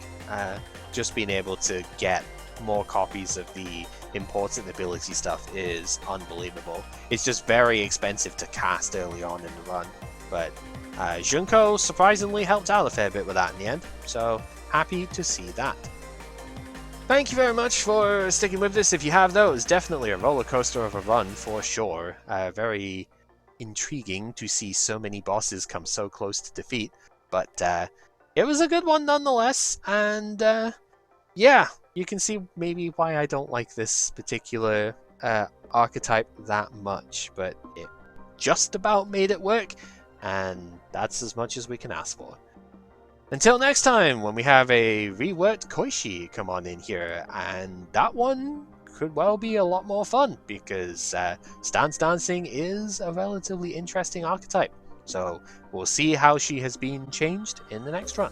Just being able to get more copies of the important ability stuff is unbelievable. It's just very expensive to cast early on in the run, but Junko surprisingly helped out a fair bit with that in the end, so happy to see that. Thank you very much for sticking with this. If you have, though, it's definitely a roller coaster of a run for sure. Very intriguing to see so many bosses come so close to defeat, but it was a good one nonetheless, and yeah, you can see maybe why I don't like this particular archetype that much, but it just about made it work, and that's as much as we can ask for. Until next time, when we have a reworked Koishi come on in here, and that one could well be a lot more fun, because stance dancing is a relatively interesting archetype. So we'll see how she has been changed in the next run.